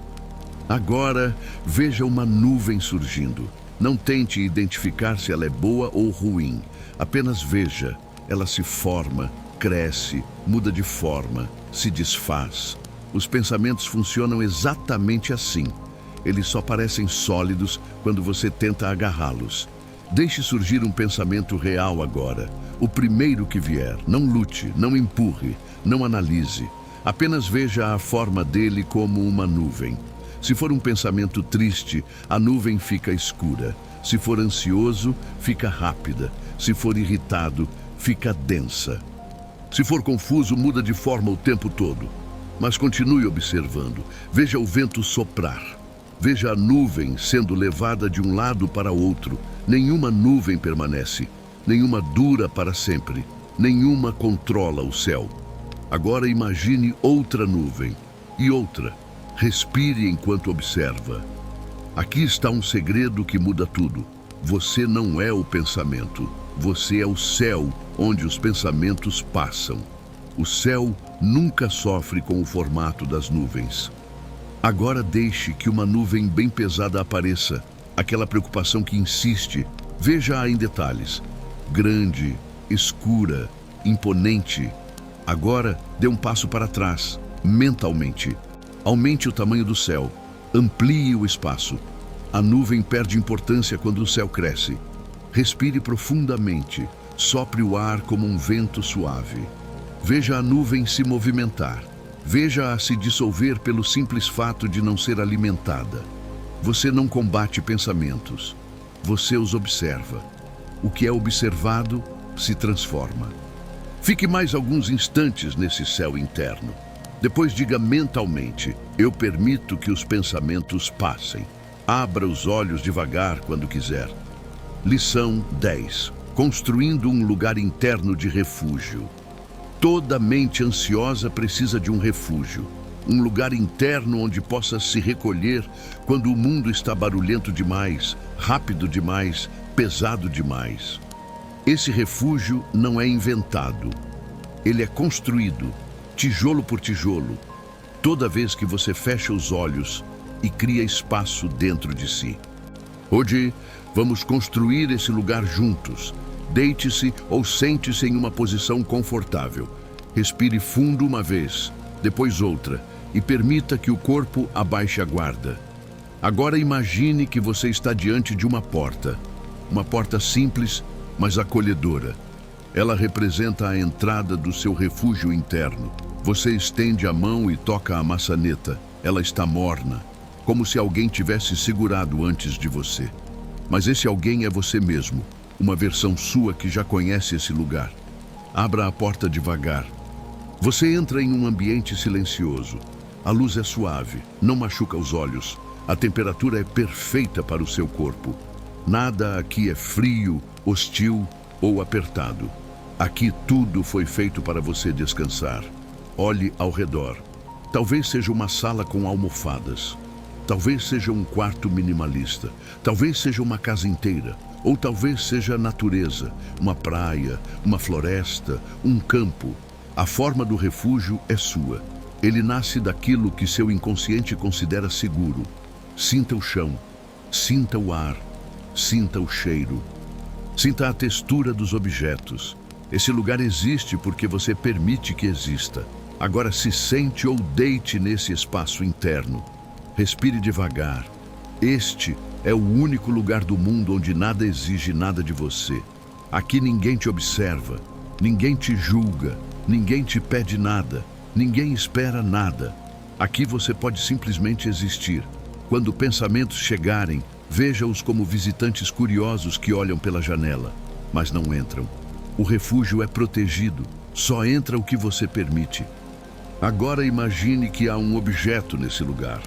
Agora, veja uma nuvem surgindo. Não tente identificar se ela é boa ou ruim. Apenas veja. Ela se forma, cresce, muda de forma, se desfaz. Os pensamentos funcionam exatamente assim. Eles só parecem sólidos quando você tenta agarrá-los. Deixe surgir um pensamento real agora. O primeiro que vier. Não lute, não empurre, não analise. Apenas veja a forma dele como uma nuvem. Se for um pensamento triste, a nuvem fica escura. Se for ansioso, fica rápida. Se for irritado, fica densa. Se for confuso, muda de forma o tempo todo. Mas continue observando. Veja o vento soprar. Veja a nuvem sendo levada de um lado para outro. Nenhuma nuvem permanece, nenhuma dura para sempre, nenhuma controla o céu. Agora imagine outra nuvem e outra. Respire enquanto observa. Aqui está um segredo que muda tudo. Você não é o pensamento. Você é o céu onde os pensamentos passam. O céu nunca sofre com o formato das nuvens. Agora deixe que uma nuvem bem pesada apareça. Aquela preocupação que insiste. Veja-a em detalhes. Grande, escura, imponente. Agora dê um passo para trás, mentalmente. Aumente o tamanho do céu. Amplie o espaço. A nuvem perde importância quando o céu cresce. Respire profundamente. Sopre o ar como um vento suave. Veja a nuvem se movimentar. Veja-a se dissolver pelo simples fato de não ser alimentada. Você não combate pensamentos. Você os observa. O que é observado se transforma. Fique mais alguns instantes nesse céu interno. Depois diga mentalmente: eu permito que os pensamentos passem. Abra os olhos devagar quando quiser. Lição 10. Construindo um lugar interno de refúgio. Toda mente ansiosa precisa de um refúgio. Um lugar interno onde possa se recolher quando o mundo está barulhento demais, rápido demais, pesado demais. Esse refúgio não é inventado. Ele é construído, tijolo por tijolo, toda vez que você fecha os olhos e cria espaço dentro de si. Hoje, vamos construir esse lugar juntos. Deite-se ou sente-se em uma posição confortável. Respire fundo uma vez, depois outra, e permita que o corpo abaixe a guarda. Agora imagine que você está diante de uma porta simples, mas acolhedora. Ela representa a entrada do seu refúgio interno. Você estende a mão e toca a maçaneta. Ela está morna, como se alguém tivesse segurado antes de você. Mas esse alguém é você mesmo, uma versão sua que já conhece esse lugar. Abra a porta devagar. Você entra em um ambiente silencioso. A luz é suave, não machuca os olhos. A temperatura é perfeita para o seu corpo. Nada aqui é frio, hostil ou apertado. Aqui tudo foi feito para você descansar. Olhe ao redor. Talvez seja uma sala com almofadas. Talvez seja um quarto minimalista. Talvez seja uma casa inteira. Ou talvez seja a natureza, uma praia, uma floresta, um campo. A forma do refúgio é sua. Ele nasce daquilo que seu inconsciente considera seguro. Sinta o chão, sinta o ar, sinta o cheiro. Sinta a textura dos objetos. Esse lugar existe porque você permite que exista. Agora se sente ou deite nesse espaço interno. Respire devagar. Este é o único lugar do mundo onde nada exige nada de você. Aqui ninguém te observa, ninguém te julga, ninguém te pede nada, ninguém espera nada. Aqui você pode simplesmente existir. Quando pensamentos chegarem, veja-os como visitantes curiosos que olham pela janela, mas não entram. O refúgio é protegido, só entra o que você permite. Agora imagine que há um objeto nesse lugar.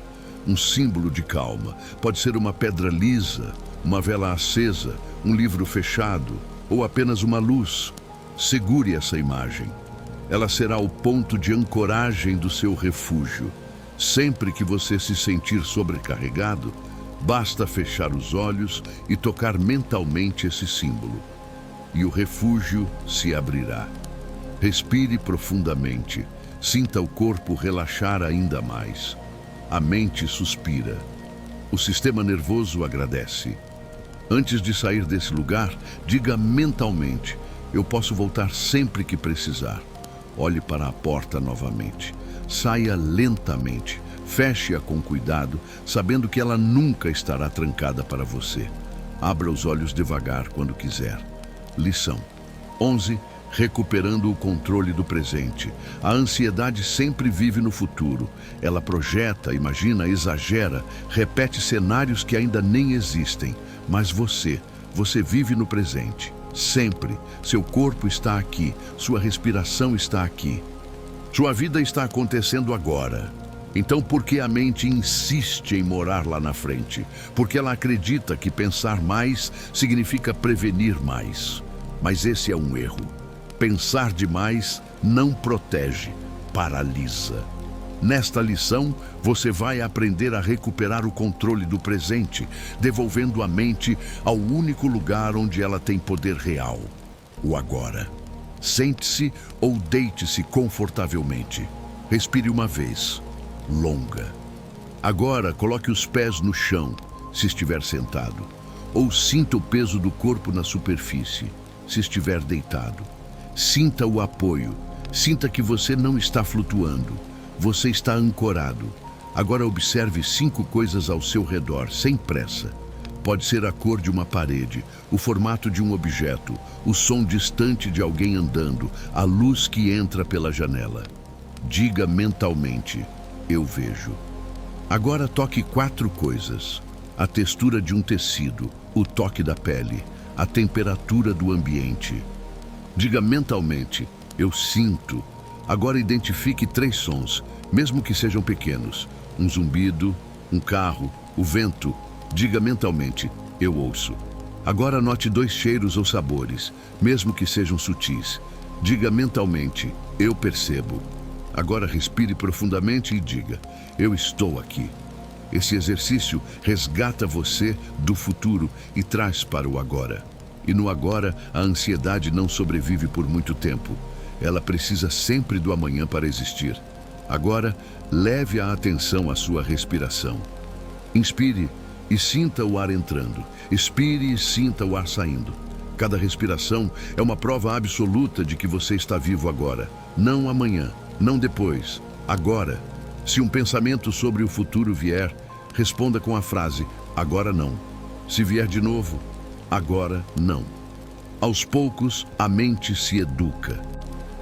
Um símbolo de calma. Pode ser uma pedra lisa, uma vela acesa, um livro fechado ou apenas uma luz. Segure essa imagem. Ela será o ponto de ancoragem do seu refúgio. Sempre que você se sentir sobrecarregado, basta fechar os olhos e tocar mentalmente esse símbolo. E o refúgio se abrirá. Respire profundamente. Sinta o corpo relaxar ainda mais. A mente suspira. O sistema nervoso agradece. Antes de sair desse lugar, diga mentalmente: eu posso voltar sempre que precisar. Olhe para a porta novamente. Saia lentamente. Feche-a com cuidado, sabendo que ela nunca estará trancada para você. Abra os olhos devagar quando quiser. Lição 11. Recuperando o controle do presente. A ansiedade sempre vive no futuro. Ela projeta, imagina, exagera, repete cenários que ainda nem existem. Mas você vive no presente. Sempre. Seu corpo está aqui. Sua respiração está aqui. Sua vida está acontecendo agora. Então, por que a mente insiste em morar lá na frente? Porque ela acredita que pensar mais significa prevenir mais. Mas esse é um erro. Pensar demais não protege, paralisa. Nesta lição, você vai aprender a recuperar o controle do presente, devolvendo a mente ao único lugar onde ela tem poder real, o agora. Sente-se ou deite-se confortavelmente. Respire uma vez, longa. Agora, coloque os pés no chão, se estiver sentado, ou sinta o peso do corpo na superfície, se estiver deitado. Sinta o apoio, sinta que você não está flutuando. Você está ancorado. Agora observe 5 coisas ao seu redor, sem pressa. Pode ser a cor de uma parede, o formato de um objeto, o som distante de alguém andando, a luz que entra pela janela. Diga mentalmente, eu vejo. Agora toque 4 coisas. A textura de um tecido, o toque da pele, a temperatura do ambiente. Diga mentalmente, eu sinto. Agora identifique 3 sons, mesmo que sejam pequenos. Um zumbido, um carro, o vento. Diga mentalmente, eu ouço. Agora anote 2 cheiros ou sabores, mesmo que sejam sutis. Diga mentalmente, eu percebo. Agora respire profundamente e diga, eu estou aqui. Esse exercício resgata você do futuro e traz para o agora. E no agora, a ansiedade não sobrevive por muito tempo. Ela precisa sempre do amanhã para existir. Agora, leve a atenção à sua respiração. Inspire e sinta o ar entrando. Expire e sinta o ar saindo. Cada respiração é uma prova absoluta de que você está vivo agora. Não amanhã, não depois, agora. Se um pensamento sobre o futuro vier, responda com a frase, agora não. Se vier de novo, agora não. Aos poucos, a mente se educa.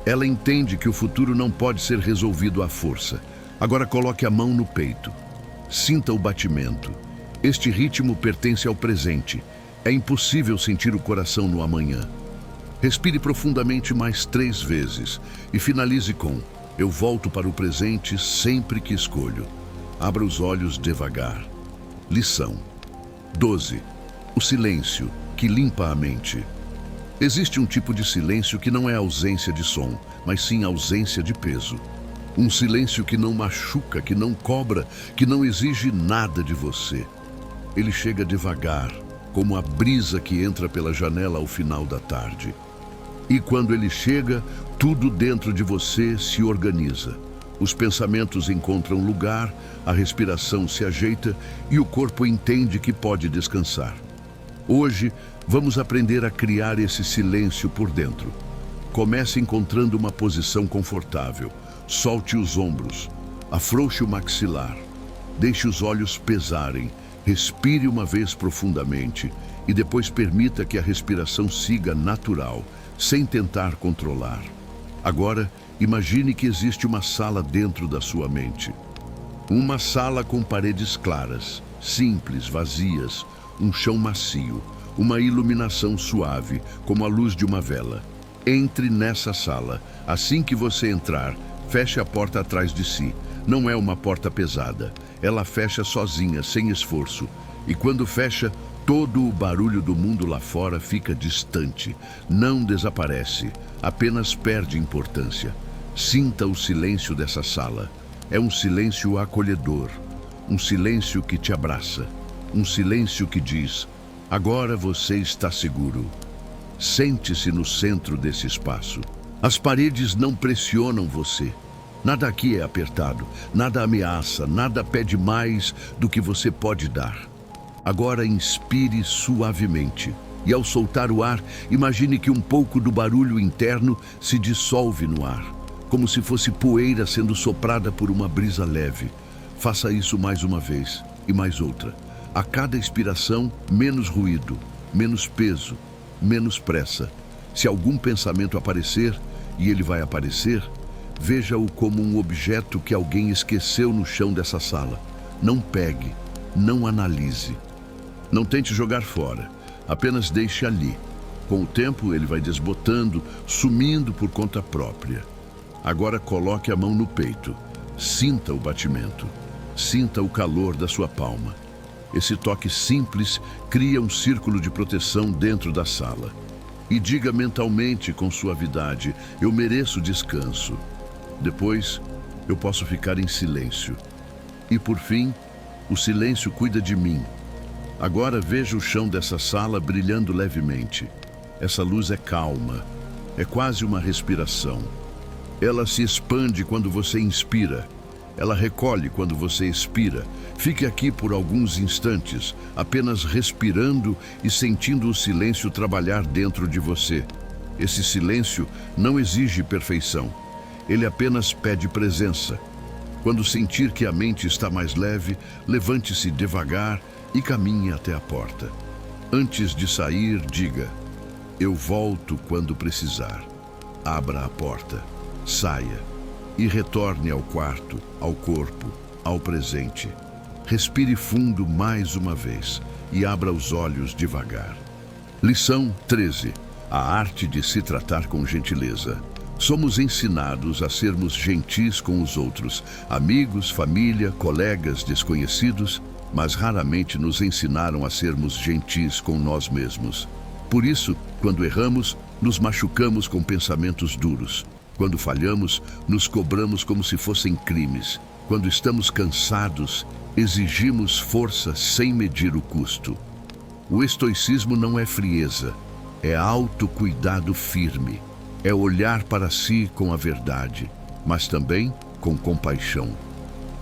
Ela entende que o futuro não pode ser resolvido à força. Agora coloque a mão no peito. Sinta o batimento. Este ritmo pertence ao presente. É impossível sentir o coração no amanhã. Respire profundamente mais 3 vezes e finalize com: eu volto para o presente sempre que escolho. Abra os olhos devagar. Lição 12. O silêncio que limpa a mente. Existe um tipo de silêncio que não é ausência de som, mas sim ausência de peso. Um silêncio que não machuca, que não cobra, que não exige nada de você. Ele chega devagar, como a brisa que entra pela janela ao final da tarde. E quando ele chega, tudo dentro de você se organiza. Os pensamentos encontram lugar, a respiração se ajeita e o corpo entende que pode descansar. Hoje, vamos aprender a criar esse silêncio por dentro. Comece encontrando uma posição confortável. Solte os ombros, afrouxe o maxilar, deixe os olhos pesarem, respire uma vez profundamente e depois permita que a respiração siga natural, sem tentar controlar. Agora, imagine que existe uma sala dentro da sua mente. Uma sala com paredes claras, simples, vazias, um chão macio, uma iluminação suave, como a luz de uma vela. Entre nessa sala. Assim que você entrar, feche a porta atrás de si. Não é uma porta pesada. Ela fecha sozinha, sem esforço. E quando fecha, todo o barulho do mundo lá fora fica distante. Não desaparece, apenas perde importância. Sinta o silêncio dessa sala. É um silêncio acolhedor. Um silêncio que te abraça. Um silêncio que diz: agora você está seguro. Sente-se no centro desse espaço. As paredes não pressionam você. Nada aqui é apertado, nada ameaça, nada pede mais do que você pode dar. Agora inspire suavemente. E ao soltar o ar, imagine que um pouco do barulho interno se dissolve no ar, como se fosse poeira sendo soprada por uma brisa leve. Faça isso mais uma vez e mais outra. A cada expiração, menos ruído, menos peso, menos pressa. Se algum pensamento aparecer, e ele vai aparecer, veja-o como um objeto que alguém esqueceu no chão dessa sala. Não pegue, não analise. Não tente jogar fora, apenas deixe ali. Com o tempo, ele vai desbotando, sumindo por conta própria. Agora coloque a mão no peito. Sinta o batimento. Sinta o calor da sua palma. Esse toque simples cria um círculo de proteção dentro da sala. E diga mentalmente com suavidade: eu mereço descanso. Depois, eu posso ficar em silêncio. E por fim, o silêncio cuida de mim. Agora veja o chão dessa sala brilhando levemente. Essa luz é calma, é quase uma respiração. Ela se expande quando você inspira. Ela recolhe quando você expira. Fique aqui por alguns instantes, apenas respirando e sentindo o silêncio trabalhar dentro de você. Esse silêncio não exige perfeição. Ele apenas pede presença. Quando sentir que a mente está mais leve, levante-se devagar e caminhe até a porta. Antes de sair, diga: eu volto quando precisar. Abra a porta, saia e retorne ao quarto, ao corpo, ao presente. Respire fundo mais uma vez e abra os olhos devagar. Lição 13. A arte de se tratar com gentileza. Somos ensinados a sermos gentis com os outros, amigos, família, colegas, desconhecidos, mas raramente nos ensinaram a sermos gentis com nós mesmos. Por isso, quando erramos, nos machucamos com pensamentos duros. Quando falhamos, nos cobramos como se fossem crimes. Quando estamos cansados, exigimos força sem medir o custo. O estoicismo não é frieza, é autocuidado firme. É olhar para si com a verdade, mas também com compaixão.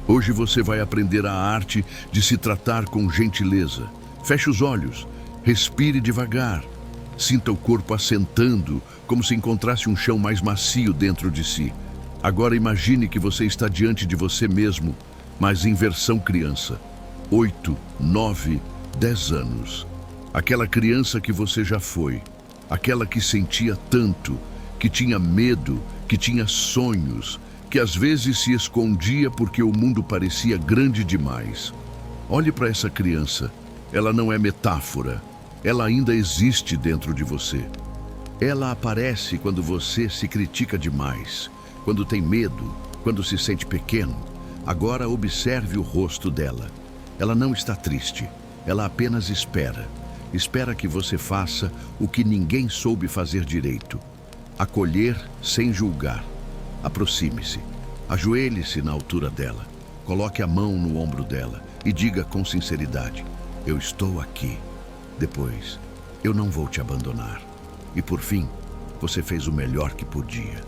Hoje você vai aprender a arte de se tratar com gentileza. Feche os olhos, respire devagar. Sinta o corpo assentando, como se encontrasse um chão mais macio dentro de si. Agora imagine que você está diante de você mesmo, mas em versão criança. 8, 9, 10 anos. Aquela criança que você já foi. Aquela que sentia tanto, que tinha medo, que tinha sonhos, que às vezes se escondia porque o mundo parecia grande demais. Olhe para essa criança. Ela não é metáfora. Ela ainda existe dentro de você. Ela aparece quando você se critica demais, quando tem medo, quando se sente pequeno. Agora observe o rosto dela. Ela não está triste. Ela apenas espera. Espera que você faça o que ninguém soube fazer direito. Acolher sem julgar. Aproxime-se. Ajoelhe-se na altura dela. Coloque a mão no ombro dela e diga com sinceridade: eu estou aqui. Depois, eu não vou te abandonar. E por fim, você fez o melhor que podia.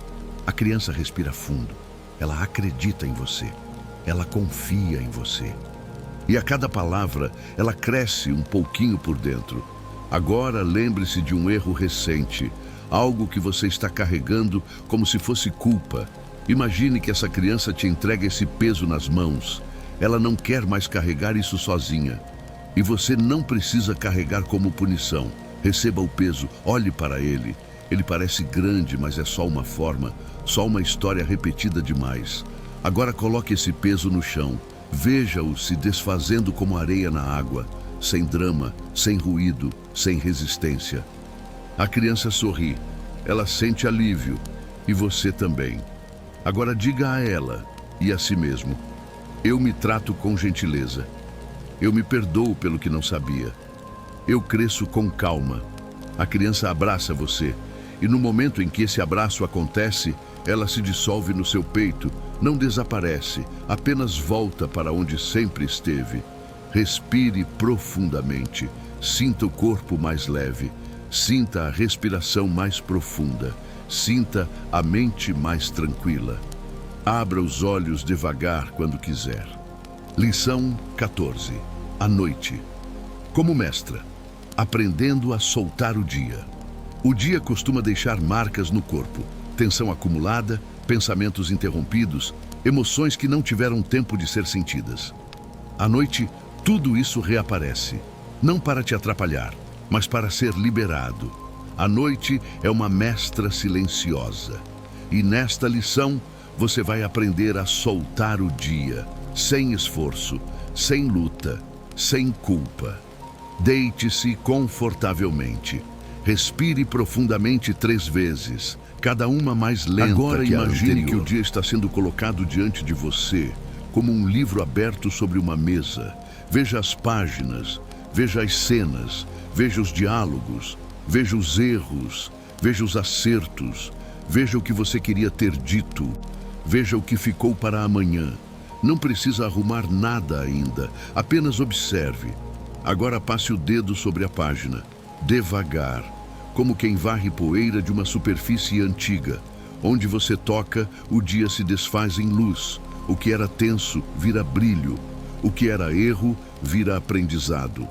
A criança respira fundo. Ela acredita em você. Ela confia em você. E a cada palavra, ela cresce um pouquinho por dentro. Agora lembre-se de um erro recente. Algo que você está carregando como se fosse culpa. Imagine que essa criança te entrega esse peso nas mãos. Ela não quer mais carregar isso sozinha. E você não precisa carregar como punição. Receba o peso, olhe para ele. Ele parece grande, mas é só uma forma, só uma história repetida demais. Agora coloque esse peso no chão. Veja-o se desfazendo como areia na água, sem drama, sem ruído, sem resistência. A criança sorri, ela sente alívio, e você também. Agora diga a ela e a si mesmo: eu me trato com gentileza. Eu me perdoo pelo que não sabia. Eu cresço com calma. A criança abraça você, e no momento em que esse abraço acontece, ela se dissolve no seu peito, não desaparece, apenas volta para onde sempre esteve. Respire profundamente, sinta o corpo mais leve. Sinta a respiração mais profunda. Sinta a mente mais tranquila. Abra os olhos devagar quando quiser. Lição 14. A noite. Como mestra, aprendendo a soltar o dia. O dia costuma deixar marcas no corpo. Tensão acumulada, pensamentos interrompidos, emoções que não tiveram tempo de ser sentidas. À noite, tudo isso reaparece. Não para te atrapalhar, mas para ser liberado. A noite é uma mestra silenciosa. E nesta lição, você vai aprender a soltar o dia, sem esforço, sem luta, sem culpa. Deite-se confortavelmente. Respire profundamente 3 vezes, cada uma mais lenta. Agora que a imagine anterior. que o dia está sendo colocado diante de você, como um livro aberto sobre uma mesa. Veja as páginas, veja as cenas, veja os diálogos, veja os erros, veja os acertos, veja o que você queria ter dito, veja o que ficou para amanhã. Não precisa arrumar nada ainda, apenas observe. Agora passe o dedo sobre a página, devagar, como quem varre poeira de uma superfície antiga. Onde você toca, o dia se desfaz em luz. O que era tenso vira brilho. O que era erro vira aprendizado.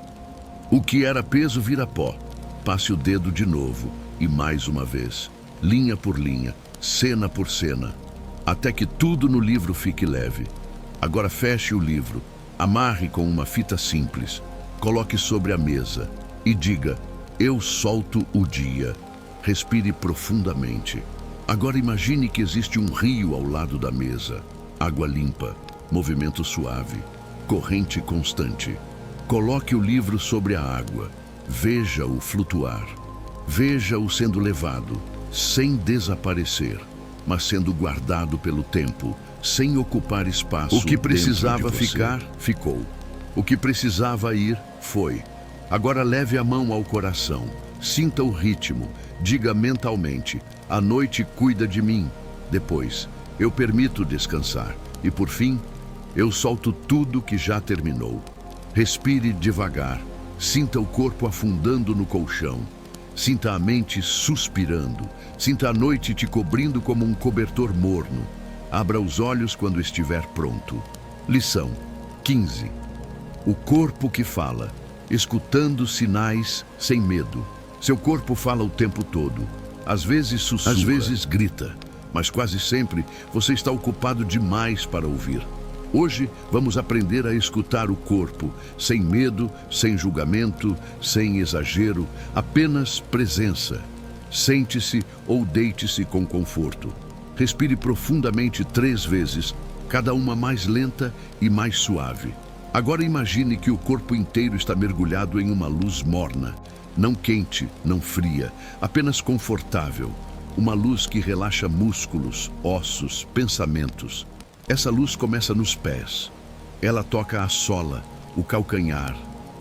O que era peso vira pó. Passe o dedo de novo e mais uma vez, linha por linha, cena por cena, até que tudo no livro fique leve. Agora feche o livro, amarre com uma fita simples, coloque sobre a mesa e diga: eu solto o dia. Respire profundamente. Agora imagine que existe um rio ao lado da mesa. Água limpa, movimento suave, corrente constante. Coloque o livro sobre a água. Veja-o flutuar. Veja-o sendo levado, sem desaparecer, mas sendo guardado pelo tempo, sem ocupar espaço. O que precisava ficar, ficou. O que precisava ir, foi. Agora leve a mão ao coração. Sinta o ritmo. Diga mentalmente: a noite cuida de mim. Depois, eu permito descansar. E por fim, eu solto tudo que já terminou. Respire devagar. Sinta o corpo afundando no colchão. Sinta a mente suspirando. Sinta a noite te cobrindo como um cobertor morno. Abra os olhos quando estiver pronto. Lição 15. O corpo que fala, escutando sinais sem medo. Seu corpo fala o tempo todo. Às vezes sussurra, às vezes grita, mas quase sempre você está ocupado demais para ouvir. Hoje vamos aprender a escutar o corpo, sem medo, sem julgamento, sem exagero, apenas presença. Sente-se ou deite-se com conforto. Respire profundamente 3 vezes, cada uma mais lenta e mais suave. Agora imagine que o corpo inteiro está mergulhado em uma luz morna, não quente, não fria, apenas confortável. Uma luz que relaxa músculos, ossos, pensamentos. Essa luz começa nos pés. Ela toca a sola, o calcanhar,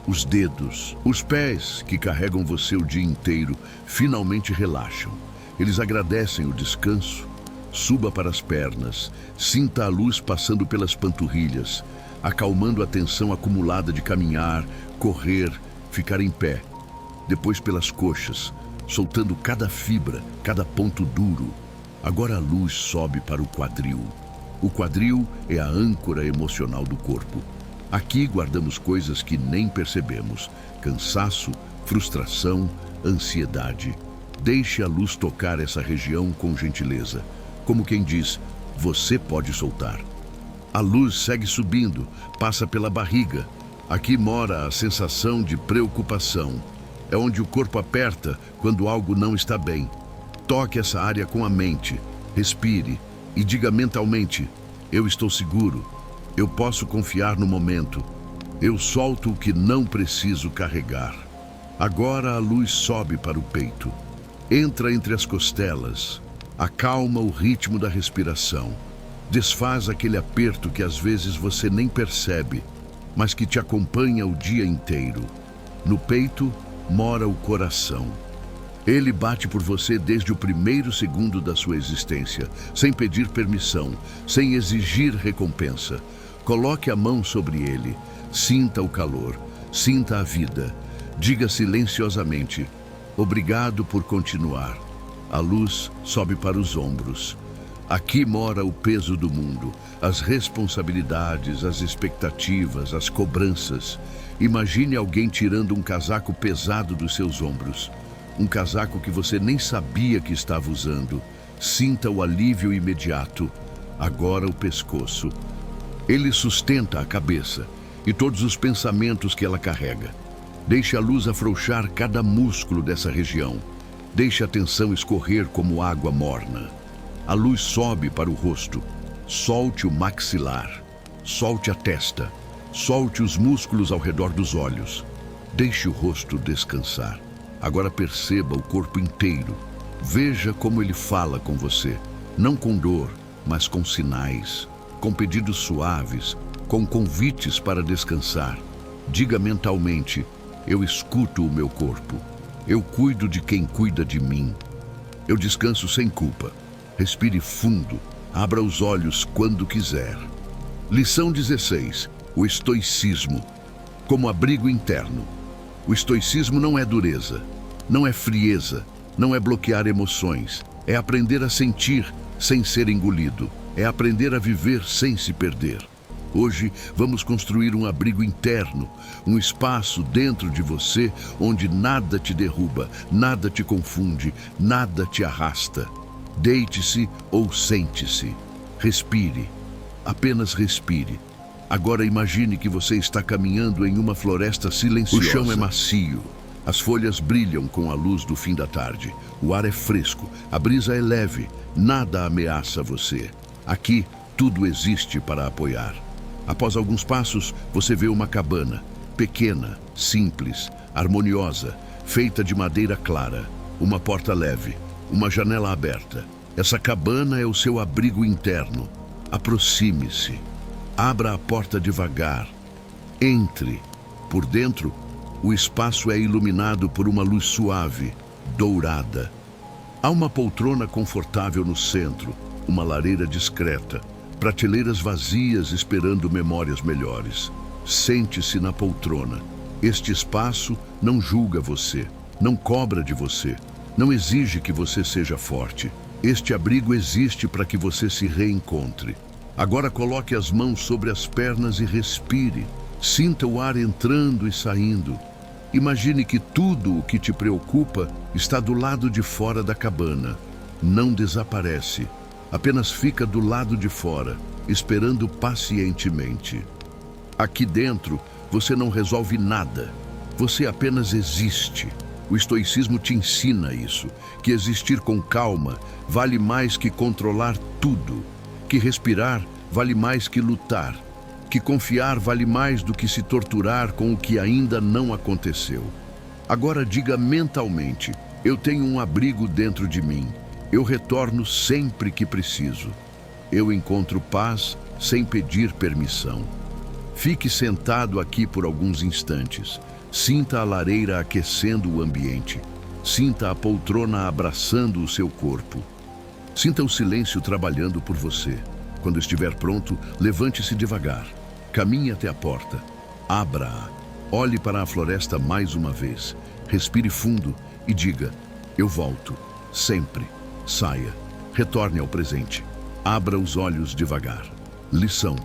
os dedos. Os pés, que carregam você o dia inteiro, finalmente relaxam. Eles agradecem o descanso. Suba para as pernas. Sinta a luz passando pelas panturrilhas, acalmando a tensão acumulada de caminhar, correr, ficar em pé. Depois pelas coxas, soltando cada fibra, cada ponto duro. Agora a luz sobe para o quadril. O quadril é a âncora emocional do corpo. Aqui guardamos coisas que nem percebemos: cansaço, frustração, ansiedade. Deixe a luz tocar essa região com gentileza, como quem diz: você pode soltar. A luz segue subindo, passa pela barriga. Aqui mora a sensação de preocupação. É onde o corpo aperta quando algo não está bem. Toque essa área com a mente, respire e diga mentalmente: eu estou seguro, eu posso confiar no momento, eu solto o que não preciso carregar. Agora a luz sobe para o peito, entra entre as costelas, acalma o ritmo da respiração, desfaz aquele aperto que às vezes você nem percebe, mas que te acompanha o dia inteiro. No peito mora o coração. Ele bate por você desde o primeiro segundo da sua existência, sem pedir permissão, sem exigir recompensa. Coloque a mão sobre ele, sinta o calor, sinta a vida. Diga silenciosamente: obrigado por continuar. A luz sobe para os ombros. Aqui mora o peso do mundo, as responsabilidades, as expectativas, as cobranças. Imagine alguém tirando um casaco pesado dos seus ombros. Um casaco que você nem sabia que estava usando. Sinta o alívio imediato. Agora o pescoço. Ele sustenta a cabeça e todos os pensamentos que ela carrega. Deixe a luz afrouxar cada músculo dessa região. Deixe a tensão escorrer como água morna. A luz sobe para o rosto. Solte o maxilar. Solte a testa. Solte os músculos ao redor dos olhos. Deixe o rosto descansar. Agora perceba o corpo inteiro. Veja como ele fala com você, não com dor, mas com sinais, com pedidos suaves, com convites para descansar. Diga mentalmente: eu escuto o meu corpo. Eu cuido de quem cuida de mim. Eu descanso sem culpa. Respire fundo. Abra os olhos quando quiser. Lição 16. O estoicismo como abrigo interno. O estoicismo não é dureza, não é frieza, não é bloquear emoções. É aprender a sentir sem ser engolido. É aprender a viver sem se perder. Hoje vamos construir um abrigo interno, um espaço dentro de você onde nada te derruba, nada te confunde, nada te arrasta. Deite-se ou sente-se. Respire. Apenas respire. Agora imagine que você está caminhando em uma floresta silenciosa. O chão é macio. As folhas brilham com a luz do fim da tarde. O ar é fresco. A brisa é leve. Nada ameaça você. Aqui, tudo existe para apoiar. Após alguns passos, você vê uma cabana. Pequena, simples, harmoniosa, feita de madeira clara. Uma porta leve. Uma janela aberta. Essa cabana é o seu abrigo interno. Aproxime-se. Abra a porta devagar. Entre. Por dentro, o espaço é iluminado por uma luz suave, dourada. Há uma poltrona confortável no centro, uma lareira discreta, prateleiras vazias esperando memórias melhores. Sente-se na poltrona. Este espaço não julga você, não cobra de você, não exige que você seja forte. Este abrigo existe para que você se reencontre. Agora coloque as mãos sobre as pernas e respire. Sinta o ar entrando e saindo. Imagine que tudo o que te preocupa está do lado de fora da cabana. Não desaparece. Apenas fica do lado de fora, esperando pacientemente. Aqui dentro, você não resolve nada. Você apenas existe. O estoicismo te ensina isso, que existir com calma vale mais que controlar tudo, que respirar vale mais que lutar, que confiar vale mais do que se torturar com o que ainda não aconteceu. Agora diga mentalmente: eu tenho um abrigo dentro de mim. Eu retorno sempre que preciso. Eu encontro paz sem pedir permissão. Fique sentado aqui por alguns instantes. Sinta a lareira aquecendo o ambiente. Sinta a poltrona abraçando o seu corpo. Sinta o silêncio trabalhando por você. Quando estiver pronto, levante-se devagar. Caminhe até a porta. Abra-a. Olhe para a floresta mais uma vez. Respire fundo e diga: eu volto. Sempre. Saia. Retorne ao presente. Abra os olhos devagar. Lição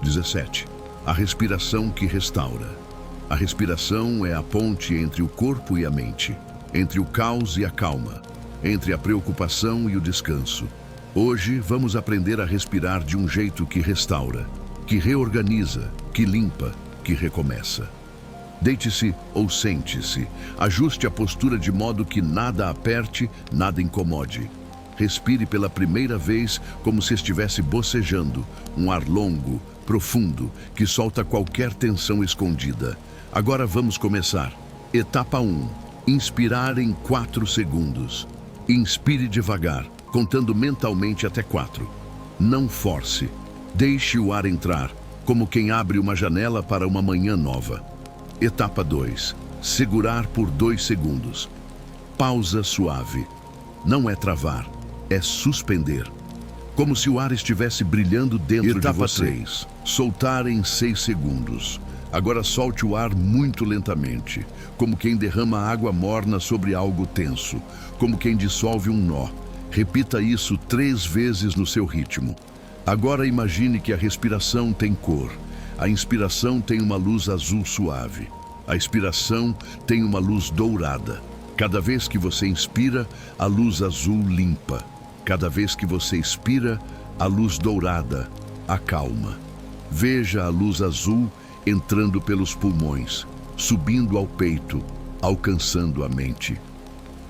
17. A respiração que restaura. A respiração é a ponte entre o corpo e a mente, entre o caos e a calma, entre a preocupação e o descanso. Hoje vamos aprender a respirar de um jeito que restaura, que reorganiza, que limpa, que recomeça. Deite-se ou sente-se. Ajuste a postura de modo que nada aperte, nada incomode. Respire pela primeira vez como se estivesse bocejando, um ar longo, profundo, que solta qualquer tensão escondida. Agora vamos começar. Etapa 1. Inspirar em 4 segundos. Inspire devagar, contando mentalmente até 4. Não force. Deixe o ar entrar, como quem abre uma janela para uma manhã nova. Etapa 2. Segurar por 2 segundos. Pausa suave. Não é travar, é suspender. Como se o ar estivesse brilhando dentro de você. Etapa 3. Soltar em 6 segundos. Agora solte o ar muito lentamente, como quem derrama água morna sobre algo tenso, como quem dissolve um nó. Repita isso 3 vezes no seu ritmo. Agora imagine que a respiração tem cor. A inspiração tem uma luz azul suave. A expiração tem uma luz dourada. Cada vez que você inspira, a luz azul limpa. Cada vez que você expira, a luz dourada acalma. Veja a luz azul entrando pelos pulmões, subindo ao peito, alcançando a mente.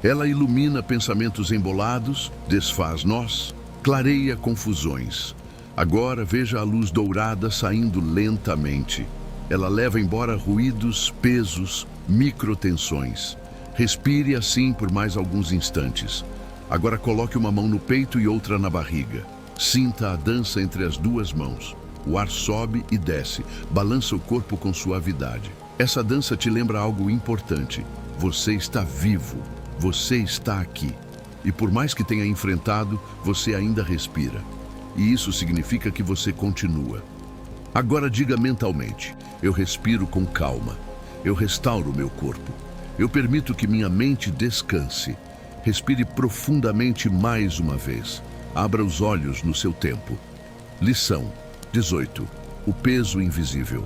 Ela ilumina pensamentos embolados, desfaz nós, clareia confusões. Agora veja a luz dourada saindo lentamente. Ela leva embora ruídos, pesos, microtensões. Respire assim por mais alguns instantes. Agora coloque uma mão no peito e outra na barriga. Sinta a dança entre as duas mãos. O ar sobe e desce, balança o corpo com suavidade. Essa dança te lembra algo importante. Você está vivo, você está aqui. E por mais que tenha enfrentado, você ainda respira. E isso significa que você continua. Agora diga mentalmente: eu respiro com calma. Eu restauro meu corpo. Eu permito que minha mente descanse. Respire profundamente mais uma vez. Abra os olhos no seu tempo. Lição 18. O peso invisível.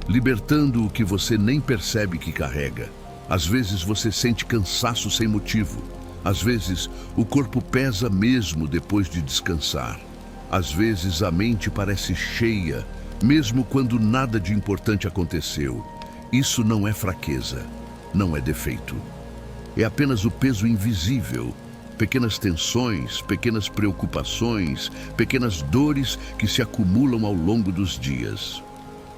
Libertando o que você nem percebe que carrega. Às vezes você sente cansaço sem motivo. Às vezes o corpo pesa mesmo depois de descansar. Às vezes a mente parece cheia, mesmo quando nada de importante aconteceu. Isso não é fraqueza, não é defeito. É apenas o peso invisível. Pequenas tensões, pequenas preocupações, pequenas dores que se acumulam ao longo dos dias.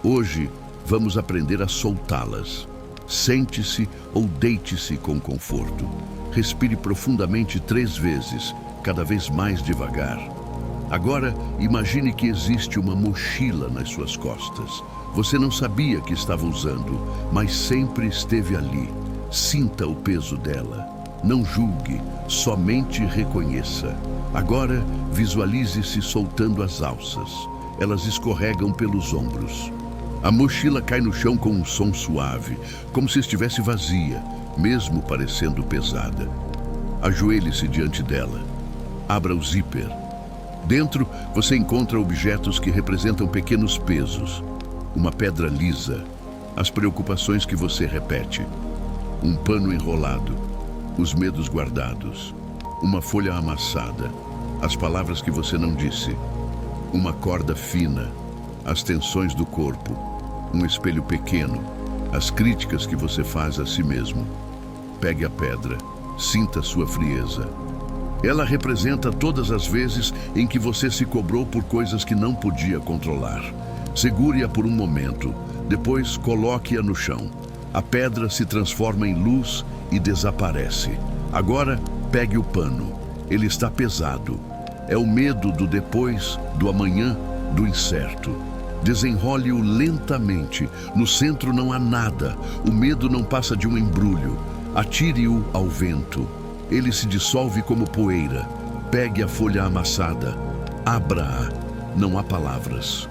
Hoje, vamos aprender a soltá-las. Sente-se ou deite-se com conforto. Respire profundamente 3 vezes, cada vez mais devagar. Agora, imagine que existe uma mochila nas suas costas. Você não sabia que estava usando, mas sempre esteve ali. Sinta o peso dela. Não julgue, somente reconheça. Agora, visualize-se soltando as alças. Elas escorregam pelos ombros. A mochila cai no chão com um som suave, como se estivesse vazia, mesmo parecendo pesada. Ajoelhe-se diante dela. Abra o zíper. Dentro, você encontra objetos que representam pequenos pesos. Uma pedra lisa, as preocupações que você repete. Um pano enrolado, os medos guardados. Uma folha amassada, as palavras que você não disse. Uma corda fina, as tensões do corpo. Um espelho pequeno, as críticas que você faz a si mesmo. Pegue a pedra, sinta sua frieza. Ela representa todas as vezes em que você se cobrou por coisas que não podia controlar. Segure-a por um momento, depois coloque-a no chão. A pedra se transforma em luz e desaparece. Agora, pegue o pano. Ele está pesado. É o medo do depois, do amanhã, do incerto. Desenrole-o lentamente. No centro não há nada. O medo não passa de um embrulho. Atire-o ao vento. Ele se dissolve como poeira. Pegue a folha amassada. Abra-a. Não há palavras.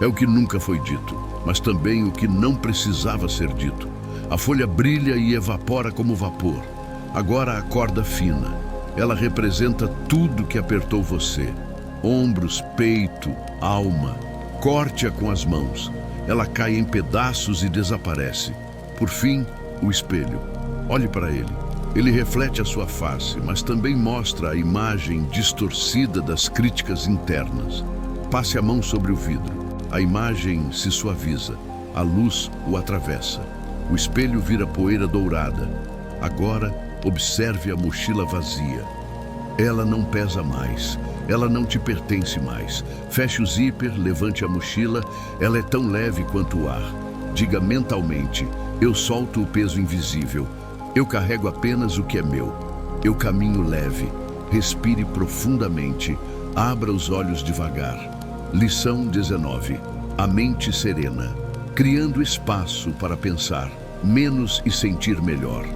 É o que nunca foi dito, mas também o que não precisava ser dito. A folha brilha e evapora como vapor. Agora a corda fina. Ela representa tudo que apertou você. Ombros, peito, alma. Corte-a com as mãos. Ela cai em pedaços e desaparece. Por fim, o espelho. Olhe para ele. Ele reflete a sua face, mas também mostra a imagem distorcida das críticas internas. Passe a mão sobre o vidro. A imagem se suaviza. A luz o atravessa. O espelho vira poeira dourada. Agora, observe a mochila vazia. Ela não pesa mais. Ela não te pertence mais. Feche o zíper, levante a mochila. Ela é tão leve quanto o ar. Diga mentalmente: eu solto o peso invisível. Eu carrego apenas o que é meu. Eu caminho leve. Respire profundamente. Abra os olhos devagar. Lição 19. A mente serena. Criando espaço para pensar menos e sentir melhor.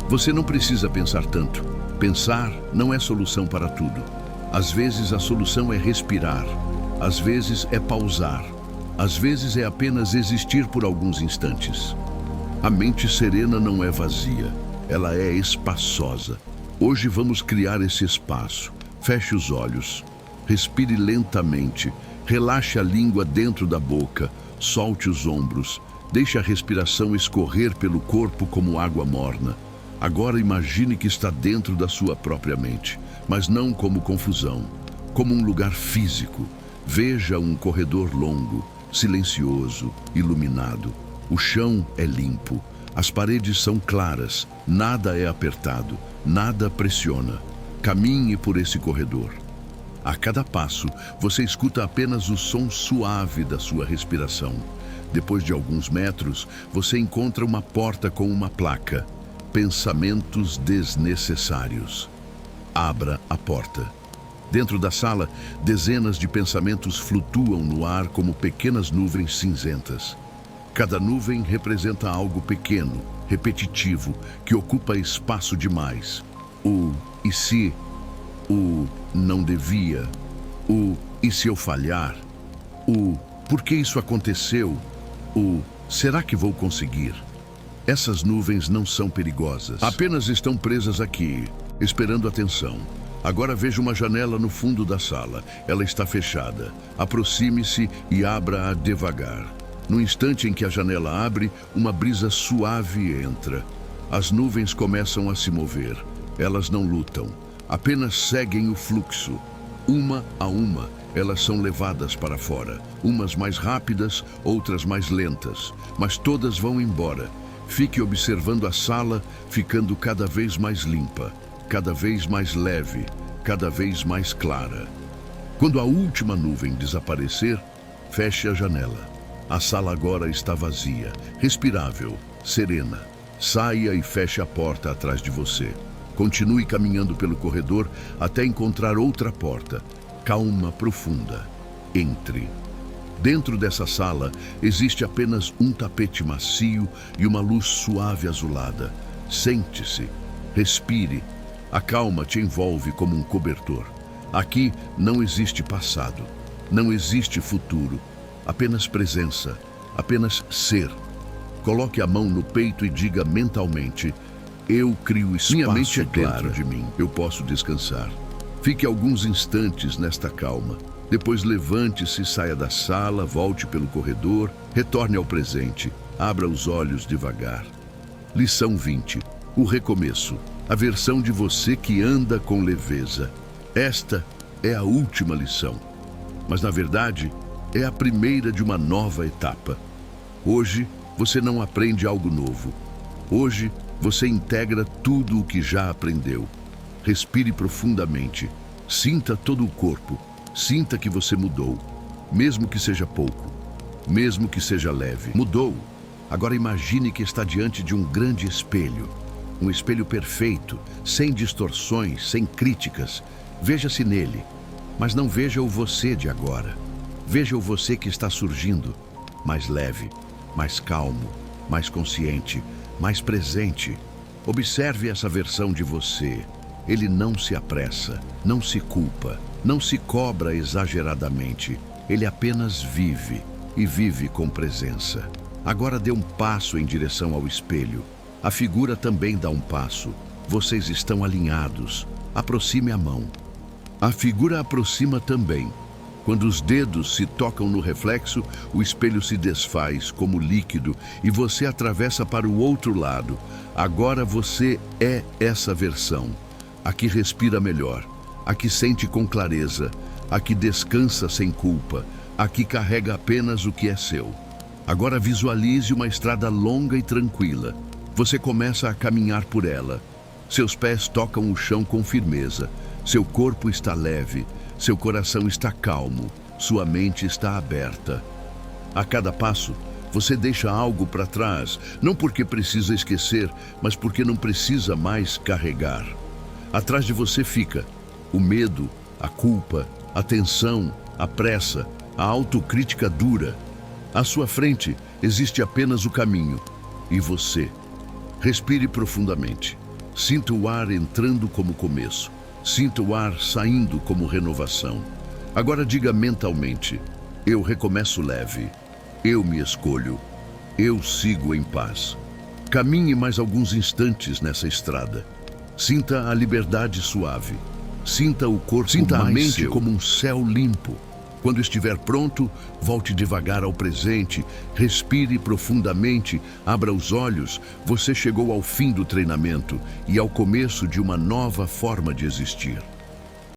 Você não precisa pensar tanto. Pensar não é solução para tudo. Às vezes a solução é respirar. Às vezes é pausar. Às vezes é apenas existir por alguns instantes. A mente serena não é vazia. Ela é espaçosa. Hoje vamos criar esse espaço. Feche os olhos. Respire lentamente. Relaxe a língua dentro da boca. Solte os ombros. Deixe a respiração escorrer pelo corpo como água morna. Agora imagine que está dentro da sua própria mente, mas não como confusão, como um lugar físico. Veja um corredor longo, silencioso, iluminado. O chão é limpo. As paredes são claras. Nada é apertado. Nada pressiona. Caminhe por esse corredor. A cada passo, você escuta apenas o som suave da sua respiração. Depois de alguns metros, você encontra uma porta com uma placa. pensamentos desnecessários. Abra a porta. Dentro da sala, dezenas de pensamentos flutuam no ar como pequenas nuvens cinzentas. Cada nuvem representa algo pequeno, repetitivo, que ocupa espaço demais. O "e se", o "não devia", o "e se eu falhar", o "por que isso aconteceu", o "será que vou conseguir?". Essas nuvens não são perigosas. Apenas estão presas aqui, esperando atenção. Agora veja uma janela no fundo da sala. Ela está fechada. Aproxime-se e abra-a devagar. No instante em que a janela abre, uma brisa suave entra. As nuvens começam a se mover. Elas não lutam, apenas seguem o fluxo. Uma a uma, elas são levadas para fora. Umas mais rápidas, outras mais lentas. Mas todas vão embora. Fique observando a sala, ficando cada vez mais limpa, cada vez mais leve, cada vez mais clara. Quando a última nuvem desaparecer, feche a janela. A sala agora está vazia, respirável, serena. Saia e feche a porta atrás de você. Continue caminhando pelo corredor até encontrar outra porta. Calma profunda. Entre. Dentro dessa sala, existe apenas um tapete macio e uma luz suave azulada. Sente-se, respire. A calma te envolve como um cobertor. Aqui não existe passado, não existe futuro, apenas presença, apenas ser. Coloque a mão no peito e diga mentalmente: eu crio espaço. Minha mente é dentro de mim, eu posso descansar. Fique alguns instantes nesta calma. Depois levante-se, saia da sala, volte pelo corredor, retorne ao presente, abra os olhos devagar. Lição 20. O recomeço. A versão de você que anda com leveza. Esta é a última lição. Mas, na verdade, é a primeira de uma nova etapa. Hoje, você não aprende algo novo. Hoje, você integra tudo o que já aprendeu. Respire profundamente. Sinta todo o corpo. Sinta que você mudou, mesmo que seja pouco, mesmo que seja leve. Mudou. Agora imagine que está diante de um grande espelho. Um espelho perfeito, sem distorções, sem críticas. Veja-se nele, mas não veja o você de agora. Veja o você que está surgindo, mais leve, mais calmo, mais consciente, mais presente. Observe essa versão de você. Ele não se apressa, não se culpa, não se cobra exageradamente. Ele apenas vive, e vive com presença. Agora dê um passo em direção ao espelho. A figura também dá um passo. Vocês estão alinhados. Aproxime a mão. A figura aproxima também. Quando os dedos se tocam no reflexo, o espelho se desfaz como líquido e você atravessa para o outro lado. Agora você é essa versão. A que respira melhor, a que sente com clareza, a que descansa sem culpa, a que carrega apenas o que é seu. Agora visualize uma estrada longa e tranquila. Você começa a caminhar por ela. Seus pés tocam o chão com firmeza. Seu corpo está leve, seu coração está calmo, sua mente está aberta. A cada passo, você deixa algo para trás, não porque precisa esquecer, mas porque não precisa mais carregar. Atrás de você fica o medo, a culpa, a tensão, a pressa, a autocrítica dura. À sua frente existe apenas o caminho e você. Respire profundamente. Sinta o ar entrando como começo. Sinta o ar saindo como renovação. Agora diga mentalmente: eu recomeço leve. Eu me escolho. Eu sigo em paz. Caminhe mais alguns instantes nessa estrada. Sinta a liberdade suave. Sinta o corpo, sinta a mente como um céu limpo. Quando estiver pronto, volte devagar ao presente, respire profundamente, abra os olhos. Você chegou ao fim do treinamento e ao começo de uma nova forma de existir.